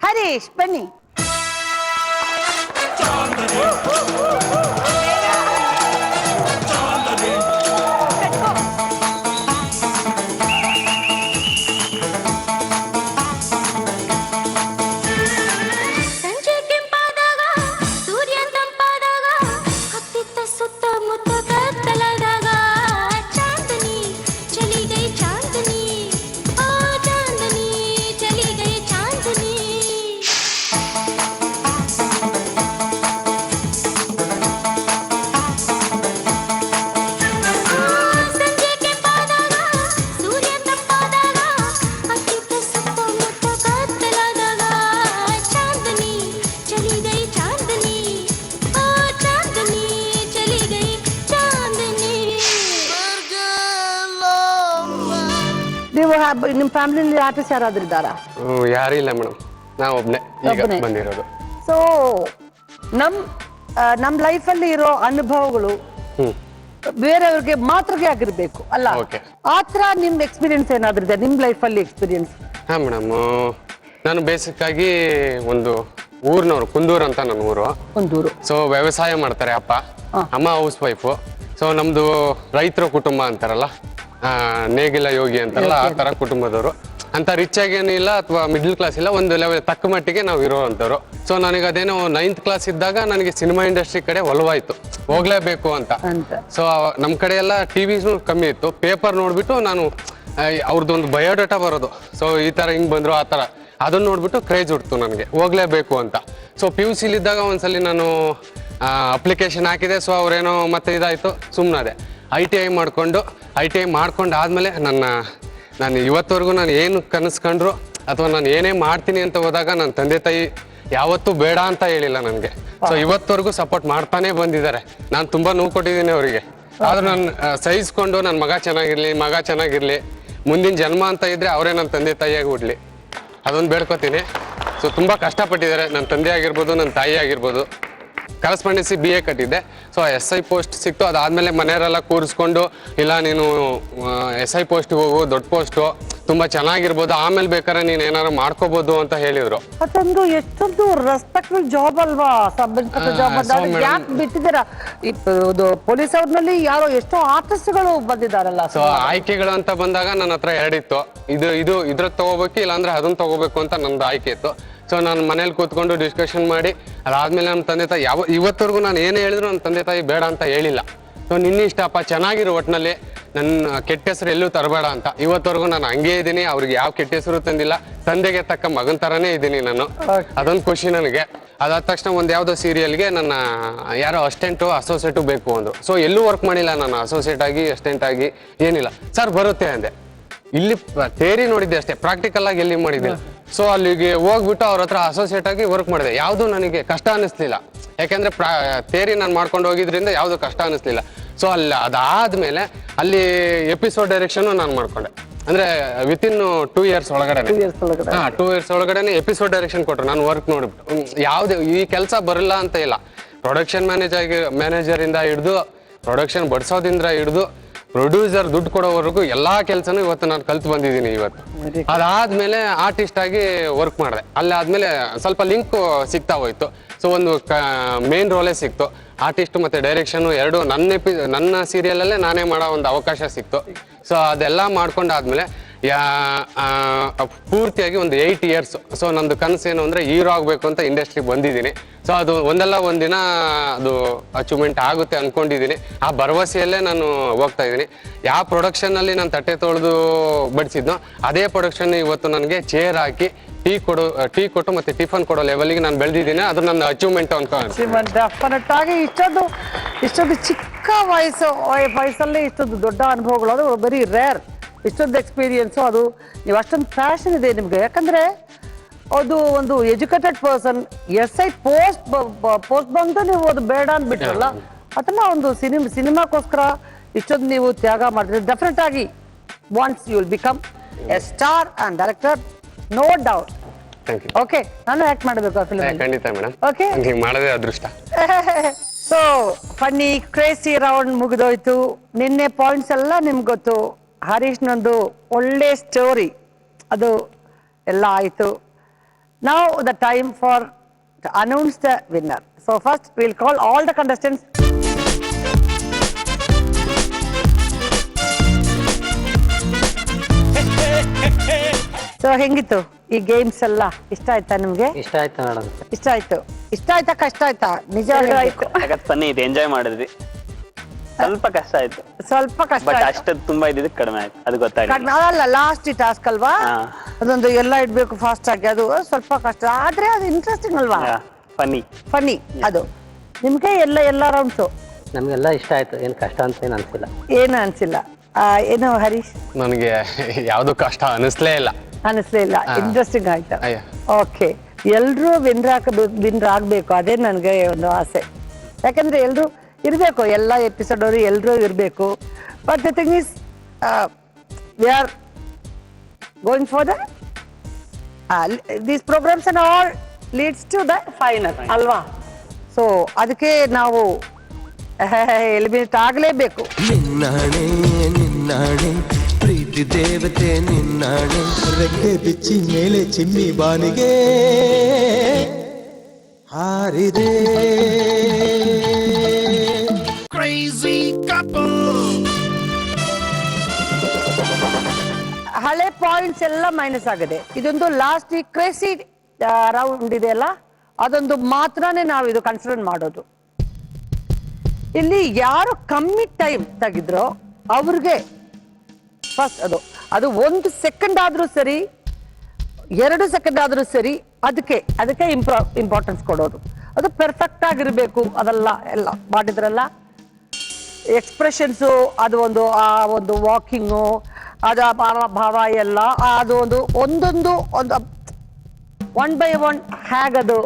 Harish ಬನ್ನಿ. ನಿಮ್ಮ ಫ್ಯಾಮಿಲಿಲಿ ಆರ್ಟಿಸ್ಟ್ ಯಾರಾದ್ರೂ ಇದ್ದಾರಾ? ಯಾರೂ ಇಲ್ಲ ಮೇಡಮ್, ನಾವು ಒಬ್ಬನೇ ಈಗ ಬಂದಿರೋದು. ಸೊ ನಮ್ಮ ಲೈಫಲ್ಲಿ ಇರೋ ಅನುಭವಗಳು ಬೇರೆಯವ್ರಿಗೆ ಮಾತ್ರಗೆ ಆಗಿರ್ಬೇಕು ಅಲ್ಲ? ಆ ಥರ ನಿಮ್ ಎಕ್ಸ್ಪೀರಿಯನ್ಸ್ ಏನಾದ್ರೂ ಇದೆ ನಿಮ್ಮ ಲೈಫಲ್ಲಿ ಎಕ್ಸ್ಪೀರಿಯನ್ಸ್? ಹಾ ಮೇಡಮ್, ನಾನು ಬೇಸಿಕ್ ಆಗಿ ಒಂದು ಊರ್ನವ್ರು, ಕುಂದೂರು ಅಂತ ನನ್ನ ಊರು. ಕುಂದೂರು. ಸೊ ವ್ಯವಸಾಯ ಮಾಡ್ತಾರೆ ಅಪ್ಪ, ಅಮ್ಮ ಹೌಸ್ ವೈಫು. ಸೊ ನಮ್ದು ರೈತರ ಕುಟುಂಬ ಅಂತಾರಲ್ಲ, ನೇಗಿಲ ಯೋಗಿ ಅಂತಾರಲ್ಲ, ಆ ತರ ಕುಟುಂಬದವರು. ಅಂತ ರಿಚ್ ಆಗೇನಿಲ್ಲ ಅಥವಾ ಮಿಡ್ಲ್ ಕ್ಲಾಸ್ ಇಲ್ಲ, ಒಂದು ಲೆವೆಲ್ ತಕ್ಕ ಮಟ್ಟಿಗೆ ನಾವು ಇರೋವಂಥವ್ರು. ಸೊ ನನಗೆ ಅದೇನೋ 9th ಕ್ಲಾಸ್ ಇದ್ದಾಗ ನನಗೆ ಸಿನಿಮಾ ಇಂಡಸ್ಟ್ರಿ ಕಡೆ ಒಲವಾಯ್ತು, ಹೋಗ್ಲೇಬೇಕು ಅಂತ. ಸೊ ನಮ್ಮ ಕಡೆ ಎಲ್ಲ ಟಿವಿಸ್ನು ಕಮ್ಮಿ ಇತ್ತು. ಪೇಪರ್ ನೋಡ್ಬಿಟ್ಟು ನಾನು ಅವ್ರದ್ದೊಂದು ಬಯೋಡಾಟಾ ಬರೋದು, ಸೊ ಈ ಥರ ಹಿಂಗೆ ಬಂದರು ಆ ಥರ, ಅದನ್ನು ನೋಡ್ಬಿಟ್ಟು ಕ್ರೇಜ್ ಹುಡ್ತು ನನಗೆ, ಹೋಗ್ಲೇಬೇಕು ಅಂತ. ಸೊ PUC ಇದ್ದಾಗ ಒಂದ್ಸಲಿ ನಾನು ಅಪ್ಲಿಕೇಶನ್ ಹಾಕಿದೆ. ಸೊ ಅವರೇನೋ ಮತ್ತೆ ಇದಾಯಿತು, ಸುಮ್ಮನೆ ITI ಮಾಡ್ಕೊಂಡು ಆದಮೇಲೆ ನಾನು ಇವತ್ತವರೆಗೂ ನಾನು ಏನು ಕನಸ್ಕೊಂಡ್ರು ಅಥವಾ ನಾನು ಏನೇ ಮಾಡ್ತೀನಿ ಅಂತ ಹೋದಾಗ ನನ್ನ ತಂದೆ ತಾಯಿ ಯಾವತ್ತೂ ಬೇಡ ಅಂತ ಹೇಳಿಲ್ಲ ನನಗೆ. ಸೊ ಇವತ್ತವರೆಗೂ ಸಪೋರ್ಟ್ ಮಾಡ್ತಾನೆ ಬಂದಿದ್ದಾರೆ. ನಾನು ತುಂಬ ನೋವು ಕೊಟ್ಟಿದ್ದೀನಿ ಅವರಿಗೆ, ಆದ್ರೆ ನಾನು ಸಹಿಸ್ಕೊಂಡು ನನ್ನ ಮಗ ಚೆನ್ನಾಗಿರ್ಲಿ, ಮುಂದಿನ ಜನ್ಮ ಅಂತ ಇದ್ರೆ ಅವರೇ ನನ್ನ ತಂದೆ ತಾಯಿಯಾಗಿ ಹುಡ್ಲಿ, ಅದೊಂದು ಬೇಡ್ಕೊತೀನಿ. ಸೊ ತುಂಬ ಕಷ್ಟಪಟ್ಟಿದ್ದಾರೆ ನನ್ನ ತಂದೆ ಆಗಿರ್ಬೋದು, ನನ್ನ ತಾಯಿ ಆಗಿರ್ಬೋದು. ಕರೆಸ್ಪಾಂಡೆನ್ಸಿ BA ಕಟ್ಟಿದ್ದೆ. ಸೊ SI ಪೋಸ್ಟ್ ಸಿಕ್ತು. ಅದಾದಮೇಲೆ ಮನೆಯವರೆಲ್ಲ ಕೂರಿಸ್ಕೊಂಡು, ಇಲ್ಲ ನೀನು SI ಪೋಸ್ಟ್ಗೆ ಹೋಗು, ದೊಡ್ಡ ಪೋಸ್ಟು, ತುಂಬ ಚೆನ್ನಾಗಿರ್ಬೋದು, ಆಮೇಲೆ ಬೇಕಾದ್ರೆ ನೀನು ಏನಾರು ಮಾಡ್ಕೋಬೋದು ಅಂತ ಹೇಳಿದ್ರು. ಅದೊಂದು ಎಷ್ಟೊಂದು ರೆಸ್ಪೆಕ್ಟಬಲ್ ಜಾಬ್ ಅಲ್ವಾ, ಸಬ್ ಇನ್ಸ್ಪೆಕ್ಟರ್ ಜಾಬ್ ಅಂತ ಯಾಕೆ ಬಿಟ್ಟಿದ್ದೀರಾ? ಇದು ಪೊಲೀಸ್ ಅವ್ರಲ್ಲಿ ಯಾರೋ ಎಷ್ಟೋ ಆರ್ಟಿಸ್ಟ್ಗಳು ಬಂದಿದ್ದಾರಲ್ಲ. ಸೊ ಆಯ್ಕೆಗಳು ಅಂತ ಬಂದಾಗ ನನ್ನ ಹತ್ರ ಎರಡಿತ್ತು, ಇದ್ರ ತಗೋಬೇಕು, ಇಲ್ಲಾಂದ್ರೆ ಅದನ್ನ ತಗೋಬೇಕು ಅಂತ ನಂದು ಆಯ್ಕೆ ಇತ್ತು. ಸೊ ನಾನು ಮನೇಲಿ ಕೂತ್ಕೊಂಡು ಡಿಸ್ಕಷನ್ ಮಾಡಿ ಅದಾದ್ಮೇಲೆ ನಮ್ಮ ತಂದೆ ತಾಯಿ ಇವತ್ತವರೆಗೂ ನಾನು ಏನೇ ಹೇಳಿದ್ರು ನನ್ನ ತಂದೆ ತಾಯಿ ಬೇಡ ಅಂತ ಹೇಳಿಲ್ಲ. ಸೊ ನಿನ್ನ ಇಷ್ಟಪ್ಪ, ಚೆನ್ನಾಗಿರೋ ಒಟ್ಟಿನಲ್ಲಿ, ನನ್ನ ಕೆಟ್ಟ ಹೆಸರು ಎಲ್ಲೂ ತರಬೇಡ ಅಂತ. ಇವತ್ತವರೆಗೂ ನಾನು ಹಂಗೇ ಇದ್ದೀನಿ, ಅವ್ರಿಗೆ ಯಾವ ಕೆಟ್ಟ ಹೆಸರು ತಂದಿಲ್ಲ, ತಂದೆಗೆ ತಕ್ಕ ಮಗನ ಥರನೇ ಇದ್ದೀನಿ ನಾನು. ಅದೊಂದು ಖುಷಿ ನನಗೆ. ಅದಾದ ತಕ್ಷಣ ಒಂದು ಯಾವುದೋ ಸೀರಿಯಲ್ಗೆ ನನ್ನ ಯಾರೋ ಅಸೋಸಿಯೇಟು ಬೇಕು ಅಂದರು. ಸೊ ಎಲ್ಲೂ ವರ್ಕ್ ಮಾಡಿಲ್ಲ ನಾನು, ಅಸೋಸಿಯೇಟ್ ಆಗಿ ಅಸಿಸ್ಟೆಂಟ್ ಆಗಿ ಏನಿಲ್ಲ. ಸರ್ ಬರುತ್ತೆ ಅಂದೆ. ಇಲ್ಲಿ ಥಿಯರಿ ನೋಡಿದ್ದೆ ಅಷ್ಟೇ, ಪ್ರಾಕ್ಟಿಕಲ್ ಆಗಿ ಎಲ್ಲಿ ಮಾಡಿದ್ದೆ. ಸೊ ಅಲ್ಲಿಗೆ ಹೋಗ್ಬಿಟ್ಟು ಅವ್ರ ಹತ್ರ ಅಸೋಸಿಯೇಟ್ ಆಗಿ ವರ್ಕ್ ಮಾಡಿದೆ. ಯಾವುದು ನನಗೆ ಕಷ್ಟ ಅನ್ನಿಸ್ಲಿಲ್ಲ, ಯಾಕೆಂದ್ರೆ ಥಿಯರಿ ನಾನು ಮಾಡ್ಕೊಂಡು ಹೋಗಿದ್ರಿಂದ ಯಾವುದು ಕಷ್ಟ ಅನ್ನಿಸ್ಲಿಲ್ಲ. ಸೊ ಅದಾದ್ಮೇಲೆ ಅಲ್ಲಿ ಎಪಿಸೋಡ್ ಡೈರೆಕ್ಷನ್ ನಾನು ಮಾಡ್ಕೊಂಡೆ. ಅಂದ್ರೆ ವಿತಿನ್ 2 years ಒಳಗಡೆ 2 years ಒಳಗಡೆ ಎಪಿಸೋಡ್ ಡೈರೆಕ್ಷನ್ ಕೊಟ್ಟರು. ನಾನು ವರ್ಕ್ ನೋಡ್ಬಿಟ್ಟು ಯಾವ್ದು ಈ ಕೆಲಸ ಬರಲ್ಲ ಅಂತ ಇಲ್ಲ, ಪ್ರೊಡಕ್ಷನ್ ಮ್ಯಾನೇಜರ್ ಇಂದ ಹಿಡಿದು ಪ್ರೊಡಕ್ಷನ್ ಬಡ್ಸೋದ್ರಿಂದ ಹಿಡಿದು ಪ್ರೊಡ್ಯೂಸರ್ ದುಡ್ಡು ಕೊಡೋವರೆಗೂ ಎಲ್ಲಾ ಕೆಲಸನೂ ಇವತ್ತು ನಾನು ಕಲ್ತು ಬಂದಿದ್ದೀನಿ ಇವತ್ತು. ಅದಾದ್ಮೇಲೆ ಆರ್ಟಿಸ್ಟ್ ಆಗಿ ವರ್ಕ್ ಮಾಡಿದೆ. ಅಲ್ಲಾದ್ಮೇಲೆ ಸ್ವಲ್ಪ ಲಿಂಕ್ ಸಿಗ್ತಾ ಹೋಯ್ತು. ಸೊ ಒಂದು ಮೇನ್ ರೋಲೇ ಸಿಕ್ತು, ಆರ್ಟಿಸ್ಟ್ ಮತ್ತೆ ಡೈರೆಕ್ಷನ್ ಎರಡು ನನ್ನ ಸೀರಿಯಲಲ್ಲೇ ನಾನೇ ಮಾಡೋ ಒಂದು ಅವಕಾಶ ಸಿಕ್ತು. ಸೊ ಅದೆಲ್ಲ ಮಾಡ್ಕೊಂಡಾದ್ಮೇಲೆ ಪೂರ್ತಿಯಾಗಿ ಒಂದು 8 years. ಸೊ ನಂದು ಕನಸೇನು ಅಂದರೆ ಹೀರೋ ಆಗಬೇಕು ಅಂತ ಇಂಡಸ್ಟ್ರಿಗೆ ಬಂದಿದ್ದೀನಿ. ಸೊ ಅದು ಒಂದಿನ ಅದು ಅಚೀವ್ಮೆಂಟ್ ಆಗುತ್ತೆ ಅಂದ್ಕೊಂಡಿದ್ದೀನಿ. ಆ ಭರವಸೆಯಲ್ಲೇ ನಾನು ಹೋಗ್ತಾ ಇದ್ದೀನಿ. ಯಾವ ಪ್ರೊಡಕ್ಷನ್ನಲ್ಲಿ ನಾನು ತಟ್ಟೆ ತೊಳೆದು ಬಡಿಸಿದ್ನೋ ಅದೇ ಪ್ರೊಡಕ್ಷನ್ ಇವತ್ತು ನನಗೆ ಚೇರ್ ಹಾಕಿ ಟೀ ಕೊಟ್ಟು ಮತ್ತೆ ಟಿಫನ್ ಕೊಡೋ ಲೆವೆಲ್ಗೆ ನಾನು ಬೆಳೆದಿದ್ದೀನಿ. ಅದು ನನ್ನ ಅಚೀವ್ಮೆಂಟ್ ಡೆಫಿನೆಟ್ ಆಗಿ ಇಷ್ಟೊಂದು ಚಿಕ್ಕ ವಯಸ್ಸಲ್ಲಿ ಇಷ್ಟೊಂದು ದೊಡ್ಡ ಅನುಭವಗಳು, ಅದು ವೆರಿ ರೇರ್. ಇಷ್ಟೊಂದು ಎಕ್ಸ್ಪೀರಿಯನ್ಸು, ಅದು ನೀವು ಅಷ್ಟೊಂದು ಪ್ಯಾಷನ್ ಇದೆ ನಿಮಗೆ. ಯಾಕಂದರೆ ಅದು ಒಂದು ಎಜುಕೇಟೆಡ್ ಪರ್ಸನ್, SI ಪೋಸ್ಟ್ ಬಂದು ನೀವು ಅದು ಬೇಡ ಅಂದ್ಬಿಟ್ರಲ್ಲ, ಅದನ್ನ ಒಂದು ಸಿನಿಮಾಕ್ಕೋಸ್ಕರ ಇಷ್ಟೊಂದು ನೀವು ತ್ಯಾಗ ಮಾಡಿದ್ರೆ ಡೆಫಿನೆಟ್ ಆಗಿ once you will become a star and director, no doubt. Okay, ನಾನು ಆಕ್ಟ್ ಮಾಡಬೇಕು ಆ ಫಿಲ್ಮ್. ಖಂಡಿತ ಮೇಡಮ್. ಓಕೆ, ಮಾಡೋದೇ ಅದೃಷ್ಟ. ಸೊ ಫನ್ನಿ ಕ್ರೇಜಿ ರೌಂಡ್ ಮುಗಿದೋಯ್ತು. ನಿನ್ನೆ ಪಾಯಿಂಟ್ಸ್ ಎಲ್ಲ ನಿಮ್ಗೆ ಗೊತ್ತು. ಹರೀಶ್ನೊಂದು ಒಳ್ಳೆ ಸ್ಟೋರಿ, ಅದು ಎಲ್ಲ ಆಯಿತು. Now the time for to announce the winner. So first we'll call all the contestants. So ಹೆಂಗಿತ್ತು ಈ ಗೇಮ್ಸ್ ಎಲ್ಲ? ಇಷ್ಟ ಆಯ್ತಾ ನಿಮ್ಗೆ? ಇಷ್ಟ ಆಯ್ತು ಮೇಡಮ್. ಇಷ್ಟ ಆಯ್ತು. ಇಷ್ಟ ಆಯ್ತಾ ಕಷ್ಟ ಆಯ್ತಾ? ನಿಜ ಆಯ್ತು. ಫನ್ನಿ ಇದೆ, ಎಂಜಾಯ್ ಮಾಡಿದ್ವಿ. ಸ್ವಲ್ಪ ಕಷ್ಟ ಆಯ್ತು, ಸ್ವಲ್ಪ ಕಷ್ಟ, ಬಟ್ ಅಷ್ಟು ತುಂಬಾ ಇದ್ದಿದ್ದು ಕಡಿಮೆ ಆಯ್ತು. ಅದು ಗೊತ್ತಾಯ್ತು. ಅಲ್ಲ, ಲಾಸ್ಟ್ ಟಾಸ್ಕ್ ಅಲ್ವಾ, ಅದೊಂದು ಎಲ್ಲ ಇಡ್ಬೇಕು ಫಾಸ್ಟ್ ಆಗಿ, ಅದು ಸ್ವಲ್ಪ ಕಷ್ಟ, ಆದ್ರೆ ಅದು ಇಂಟ್ರೆಸ್ಟಿಂಗ್ ಅಲ್ವಾ? ಫನ್ನಿ ಅದು. ನಿಮ್ಗೆ ಎಲ್ಲ ರೌಂಡ್ಸು ನಮ್ಗೆಲ್ಲ ಇಷ್ಟ ಆಯ್ತು, ಏನು ಕಷ್ಟ ಅಂತ ಏನು ಅನ್ಸಿಲ್ಲ. ಏನು ಹರೀಶ್? ನನಗೆ ಯಾವ್ದು ಕಷ್ಟ ಅನಿಸ್ಲೇ ಇಲ್ಲ. ಇಂಟ್ರೆಸ್ಟಿಂಗ್ ಆಯ್ತಾ? ಓಕೆ, ಎಲ್ರು ವಿನ್ನರ್ ಆಗ್ಬೇಕು, ಅದೇ ನನಗೆ ಒಂದು ಆಸೆ. ಯಾಕಂದ್ರೆ ಎಲ್ರು ಇರಬೇಕು, ಎಲ್ಲ ಎಪಿಸೋಡ್ ಅವರು ಎಲ್ಲರೂ ಇರಬೇಕು. But the thing is we are going for the these programs and all leads to the final ಅಲ್ವಾ? ಸೊ ಅದಕ್ಕೆ ನಾವು ಎಲಿಮಿನೇಟ್ ಆಗಲೇಬೇಕು. ನಿನ್ನಾಣೆ ನಿನ್ನಾಣೆ ಪ್ರೀತಿ ದೇವತೆ ನಿನ್ನಾಣೆ ರೆಕ್ಕೆ ಬಿಚ್ಚಿ ಮೇಲೆ ಚಿಮ್ಮಿ ಬಾನಿಗೆ ಹಾರಿದೆ. ಹಳೆ ಪಾಯಿಂಟ್ಸ್ ಎಲ್ಲ ಮೈನಸ್ ಆಗಿದೆ. ಇದೊಂದು ಲಾಸ್ಟ್ ಈ ಕ್ರೇಸಿ ರೌಂಡ್ ಇದೆಯಲ್ಲ, ಅದೊಂದು ಮಾತ್ರನೇ ನಾವು ಇದು ಕನ್ಸಿಡರ್ ಮಾಡೋದು. ಇಲ್ಲಿ ಯಾರು ಕಮ್ಮಿ ಟೈಮ್ ತೆಗಿದ್ರೋ ಅವ್ರಿಗೆ ಫಸ್ಟ್ ಅದು 1 ಸೆಕೆಂಡ್ ಆದ್ರೂ ಸರಿ, 2 ಸೆಕೆಂಡ್ ಆದ್ರೂ ಸರಿ, ಅದಕ್ಕೆ ಇಂಪಾರ್ಟೆನ್ಸ್ ಕೊಡೋದು. ಅದು ಪರ್ಫೆಕ್ಟ್ ಆಗಿರ್ಬೇಕು. ಅದೆಲ್ಲ ಎಲ್ಲ ಮಾಡಿದ್ರಲ್ಲ ಎಕ್ಸ್ಪ್ರೆಷನ್ಸು, ಅದು ಆ ಒಂದು ವಾಕಿಂಗು, ಅದು ಭಾವ ಎಲ್ಲ, ಅದು ಒಂದೊಂದು 1 by 1 ಹೇಗದು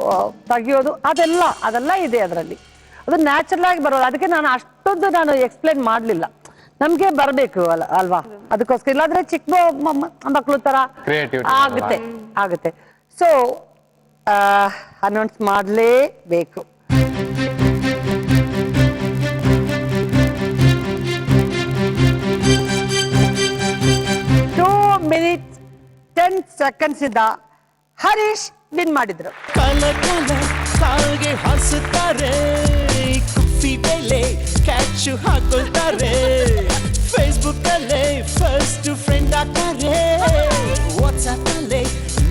ತೆಗಿಯೋದು ಅದೆಲ್ಲ ಇದೆ ಅದರಲ್ಲಿ. ಅದು ನ್ಯಾಚುರಲ್ ಆಗಿ ಬರೋದು. ಅದಕ್ಕೆ ನಾನು ಎಕ್ಸ್ಪ್ಲೇನ್ ಮಾಡಲಿಲ್ಲ. ನಮ್ಗೆ ಬರಬೇಕು ಅಲ್ವಾ? ಅದಕ್ಕೋಸ್ಕರ. ಇಲ್ಲಾಂದ್ರೆ ಚಿಕ್ಕ ಮಕ್ಕಳು ತರ ಆಗುತ್ತೆ. ಸೊ ಅನೌನ್ಸ್ ಮಾಡಲೇಬೇಕು. ಮಿನಿಟ್ಸ್ 10 seconds ಇಂದ ಹರೀಶ್ ವಿನ್ ಮಾಡಿದ್ರು. ಸಾಲ್ಗೆ ಹಾಸುತ್ತಾರೆ, ಕುಫಿ ಬೆಲೆ ಕ್ಯಾಚ್ ಹಾಕೊಳ್ತಾರೆ, ಫೇಸ್ಬುಕ್ ಅಲ್ಲೇ ಫಸ್ಟ್ ಫ್ರೆಂಡ್ ಆಗ್ತಾರೆ, ವಾಟ್ಸ್ಆಪ್ ಅಲ್ಲೇ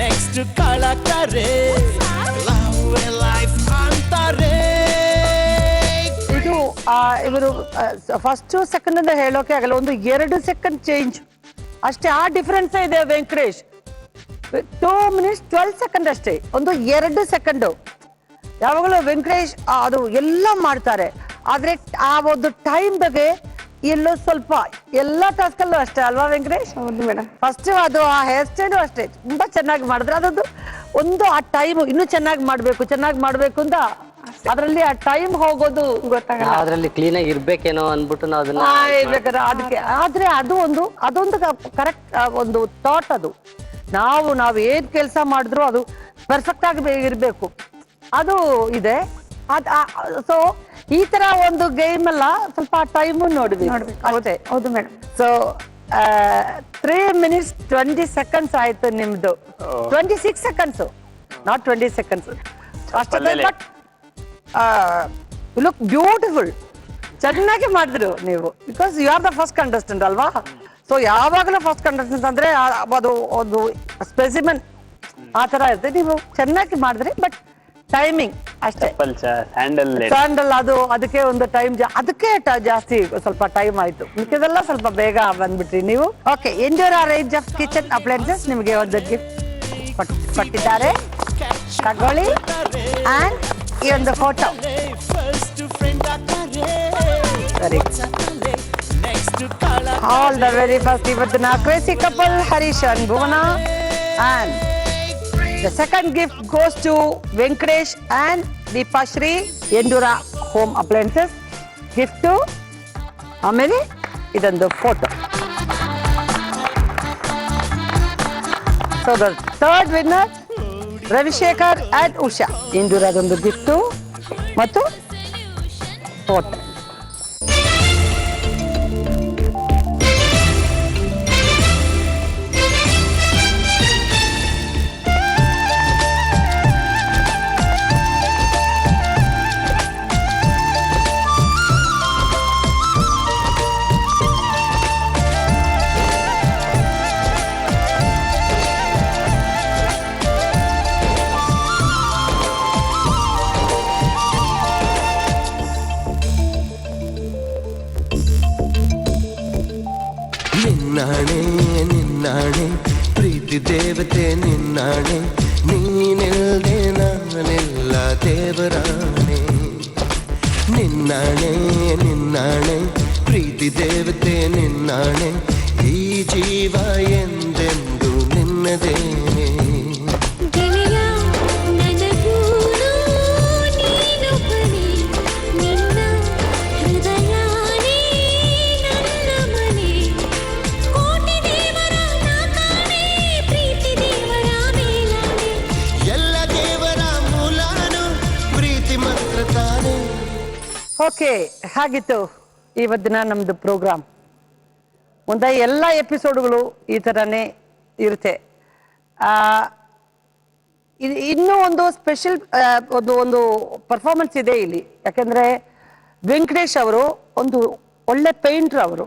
ನೆಕ್ಸ್ಟ್ ಕಾಲ್ ಆಗ್ತಾರೆ, ಲವ್ ಲೈಫ್ ಅಂತಾರೆ. ಇದು ಇವರು ಫಸ್ಟ್ ಸೆಕೆಂಡ್ ಅಂತ ಹೇಳೋಕೆ ಆಗಲ್ಲ. ಒಂದು 2 ಸೆಕೆಂಡ್ ಚೇಂಜ್ ಅಷ್ಟೇ. ಆ ಡಿಫರೆನ್ಸ್ ಇದೆ ವೆಂಕಟೇಶ್. 2 minutes 12 seconds ಅಷ್ಟೇ. ಒಂದು 2 ಸೆಕೆಂಡು. ಯಾವಾಗಲೂ ವೆಂಕಟೇಶ್ ಅದು ಎಲ್ಲ ಮಾಡ್ತಾರೆ. ಆದ್ರೆ ಆ ಒಂದು ಟೈಮ್ ಬಗ್ಗೆ ಎಲ್ಲೋ ಸ್ವಲ್ಪ ಎಲ್ಲ ಟಾಸ್ಕ್ ಅಲ್ಲೂ ಅಷ್ಟೇ ಅಲ್ವಾ ವೆಂಕಟೇಶ್? ಹೌದು ಮೇಡಮ್. ಫಸ್ಟ್ ಅದು ಆ ಹೇರ್ ಸ್ಟೈಲು ಅಷ್ಟೇ ತುಂಬಾ ಚೆನ್ನಾಗಿ ಮಾಡಿದ್ರೆ, ಅದೊಂದು ಆ ಟೈಮ್ ಇನ್ನೂ ಚೆನ್ನಾಗಿ ಮಾಡ್ಬೇಕು ಅಂತ ಅದ್ರಲ್ಲಿ ಆ ಟೈಮ್ ಹೋಗೋದು ಗೊತ್ತಾಗಲ್ಲ. ಅದ್ರಲ್ಲಿ ಕ್ಲೀನ್ ಆಗಿ ಇರ್ಬೇಕೇನೋ ಅನ್ಬಿಟ್ಟು ನಾವು ಅದನ್ನ ಅದಕ್ಕೆ. ಆದ್ರೆ ಅದೊಂದು ಕರೆಕ್ಟ್ ಒಂದು ಥಾಟ್. ಅದು ನಾವು ಏನ್ ಕೆಲಸ ಮಾಡಿದ್ರು ಅದು ಪರ್ಫೆಕ್ಟ್ ಆಗಿ ಇರ್ಬೇಕು, ಅದು ಇದೆ. ಸೊ ಈ ತರ ಒಂದು ಗೇಮ್ ಎಲ್ಲ ಸ್ವಲ್ಪ ಟೈಮು ನೋಡ್ಬೇಕು ಅಷ್ಟೇ. ಹೌದು ಮೇಡಮ್. ಸೊ 3 minutes 20 seconds ಆಯ್ತು ನಿಮ್ದು. 26 seconds, ನಾಟ್ 20 seconds ಅಷ್ಟೇ. But look beautiful. ಚೆನ್ನಾಗಿ ಮಾಡಿದ್ರು ನೀವು, because you are the first contestant ಅಲ್ವಾ? ಸೊ ಯಾವಾಗಲೂ ಫಸ್ಟ್ ಕಂಟೆಸ್ಟೆಂಟ್ ಅಂದ್ರೆ ಅದು ಒಂದು ಸ್ಪೆಸಿಮೆನ್ ಆ ತರ ಇರುತ್ತೆ. ನೀವು ಚೆನ್ನಾಗಿ ಮಾಡಿದ್ರಿ, ಬಟ್ ಟೈಮಿಂಗ್ ಅಷ್ಟೇ. ಸ್ಯಾಂಡಲ್ ಅದಕ್ಕೆ ಒಂದು ಟೈಮ್, ಅದಕ್ಕೆ ಜಾಸ್ತಿ ಸ್ವಲ್ಪ ಟೈಮ್ ಆಯ್ತು. ಮಿಕ್ಕಿದೆಲ್ಲ ಸ್ವಲ್ಪ ಬೇಗ ಬಂದ್ಬಿಟ್ರಿ ನೀವು. ಓಕೆ, ಎಂಜೋರ್ ಆ ರೇಂಜ್ ಆಫ್ ಕಿಚನ್ ಅಪ್ಲೈನ್ಸಸ್ ನಿಮಗೆ ಒಂದು ಗಿಫ್ಟ್ ಕೊಟ್ಟಿದ್ದಾರೆ, ತಗೊಳ್ಳಿ. ಅಂಡ್ ಈ ಒಂದು ಫೋಟೋ ಸರಿ. ಆಲ್ ದ ವೆರಿ ಫಸ್ಟ್ ಇವತ್ತಿನ crazy couple Harish and Bhuvana. And the second gift goes to Venkatesh and Deepashri, Endura Home Appliances. Gift to ಆಮೇಲೆ ಇದೊಂದು photo. So the third winner Ravishekhar and Usha. ಎಂದೂರದೊಂದು gift ಮತ್ತು photo. ನಿನ್ನಾಣೆ ಪ್ರೀತಿ ದೇವತೆ ನಿನ್ನಾಣೆ, ನೀನಿಲ್ಲದೆ ನಾನೆಲ್ಲ ದೇವರಾಣೆ. ನಿನ್ನಾಣೆ ಪ್ರೀತಿ ದೇವತೆ ನಿನ್ನಾಣೆ, ಈ ಜೀವ ಎಂದೆಂದು ನಿನ್ನದೇನೆ. ಓಕೆ, ಹಾಗಿತ್ತು ಇವತ್ತಿನ ನಮ್ದು ಪ್ರೋಗ್ರಾಮ್. ಮುಂದೆ ಎಲ್ಲ ಎಪಿಸೋಡ್ಗಳು ಈ ಥರನೇ ಇರುತ್ತೆ. ಇನ್ನೂ ಒಂದು ಸ್ಪೆಷಲ್ ಒಂದು ಪರ್ಫಾರ್ಮೆನ್ಸ್ ಇದೆ ಇಲ್ಲಿ. ಯಾಕೆಂದ್ರೆ ವೆಂಕಟೇಶ್ ಅವರು ಒಂದು ಒಳ್ಳೆ ಪೇಂಟ್ರ್ ಅವರು.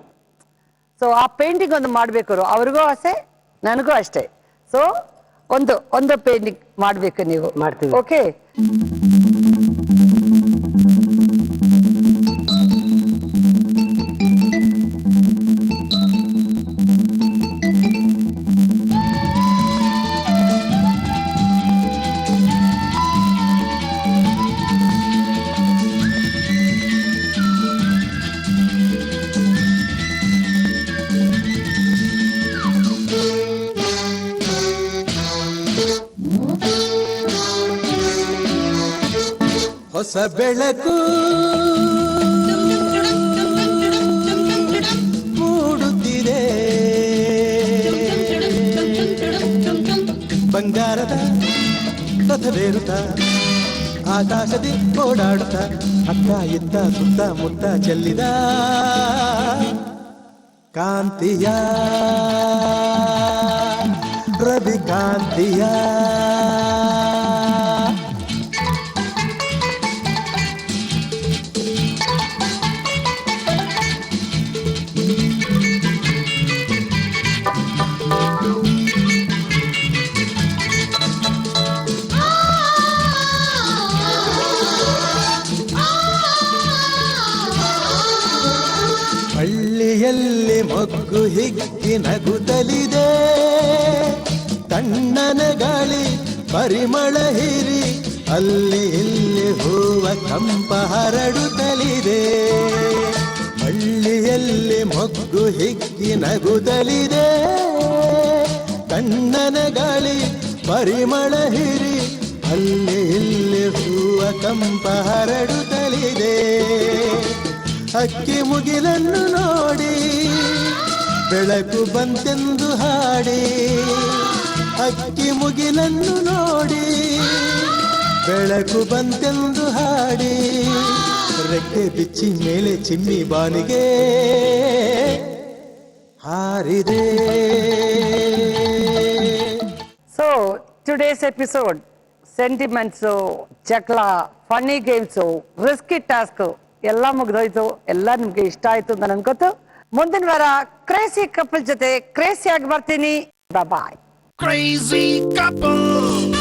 ಸೊ ಆ ಪೇಂಟಿಂಗ್ ಒಂದು ಮಾಡ್ಬೇಕು, ಅವ್ರಿಗೂ ಆಸೆ, ನನಗೂ ಅಷ್ಟೇ. ಸೊ ಒಂದು ಪೇಂಟಿಂಗ್ ಮಾಡ್ಬೇಕು ನೀವು. ಮಾಡ್ತೀವಿ. ಓಕೆ, ಹೊಸ ಬೆಳಕು ಮೂಡುತ್ತಿದೆ, ಬಂಗಾರದ ರಥವೇರುತ್ತ ಆಕಾಶದಿ ಓಡಾಡುತ್ತ ಅತ್ತ ಇತ್ತ ಸುತ್ತ ಮುತ್ತ ಚೆಲ್ಲಿದ ಕಾಂತಿಯ ರವಿ ಕಾಂತಿಯ ಹಳ್ಳಿಯಲ್ಲಿ ಮೊಗ್ಗು ಹಿಗ್ಗಿ ನಗುತ್ತಲಿದೆ, ತಣ್ಣನ ಗಾಳಿ ಪರಿಮಳ ಹೀರಿ ಅಲ್ಲಿ ಇಲ್ಲಿ ಹೂವ ಕಂಪ ಹರಡುತ್ತಲಿದೆ. ಹಳ್ಳಿಯಲ್ಲಿ ಮೊಗ್ಗು ಹಿಗ್ಗಿ ನಗುತ್ತಲಿದೆ, ತಣ್ಣನ ಗಾಳಿ ಪರಿಮಳ ಹೀರಿ ಅಲ್ಲಿ ಇಲ್ಲಿ ಹೂವ ಕಂಪ ಹರಡುತ್ತಲಿದೆ. ಅಕ್ಕಿ ಮುಗಿಲನ್ನು ನೋಡಿ ಬೆಳಕು ಬಂತೆಂದು ಹಾಡಿ, ಅಕ್ಕಿ ಮುಗಿಲನ್ನು ನೋಡಿ ಬೆಳಕು ಬಂತೆಂದು ಹಾಡಿ, ರೆಕ್ಕೆ ಬಿಚ್ಚಿ ಮೇಲೆ ಚಿಮ್ಮಿ ಬಾನಿಗೆ ಹಾರಿದೆ. ಸೊ ಟುಡೇಸ್ ಎಪಿಸೋಡ್ ಸೆಂಟಿಮೆಂಟ್ಸು, ಜಗಳ, ಫನ್ನಿ ಗೇಮ್ಸು, ರಿಸ್ಕಿ ಟಾಸ್ಕ್ ಎಲ್ಲ ಮುಗಿದೋಯ್ತು. ಎಲ್ಲ ನಿಮ್ಗೆ ಇಷ್ಟ ಆಯ್ತು ಅಂತ ಅನ್ಕೋತು. ಮುಂದಿನ ವಾರ ಕ್ರೇಜಿ ಕಪಲ್ ಜೊತೆ ಕ್ರೇಜಿ ಆಗಿ ಬರ್ತೀನಿ. ಬಾಯ್. Crazy couple.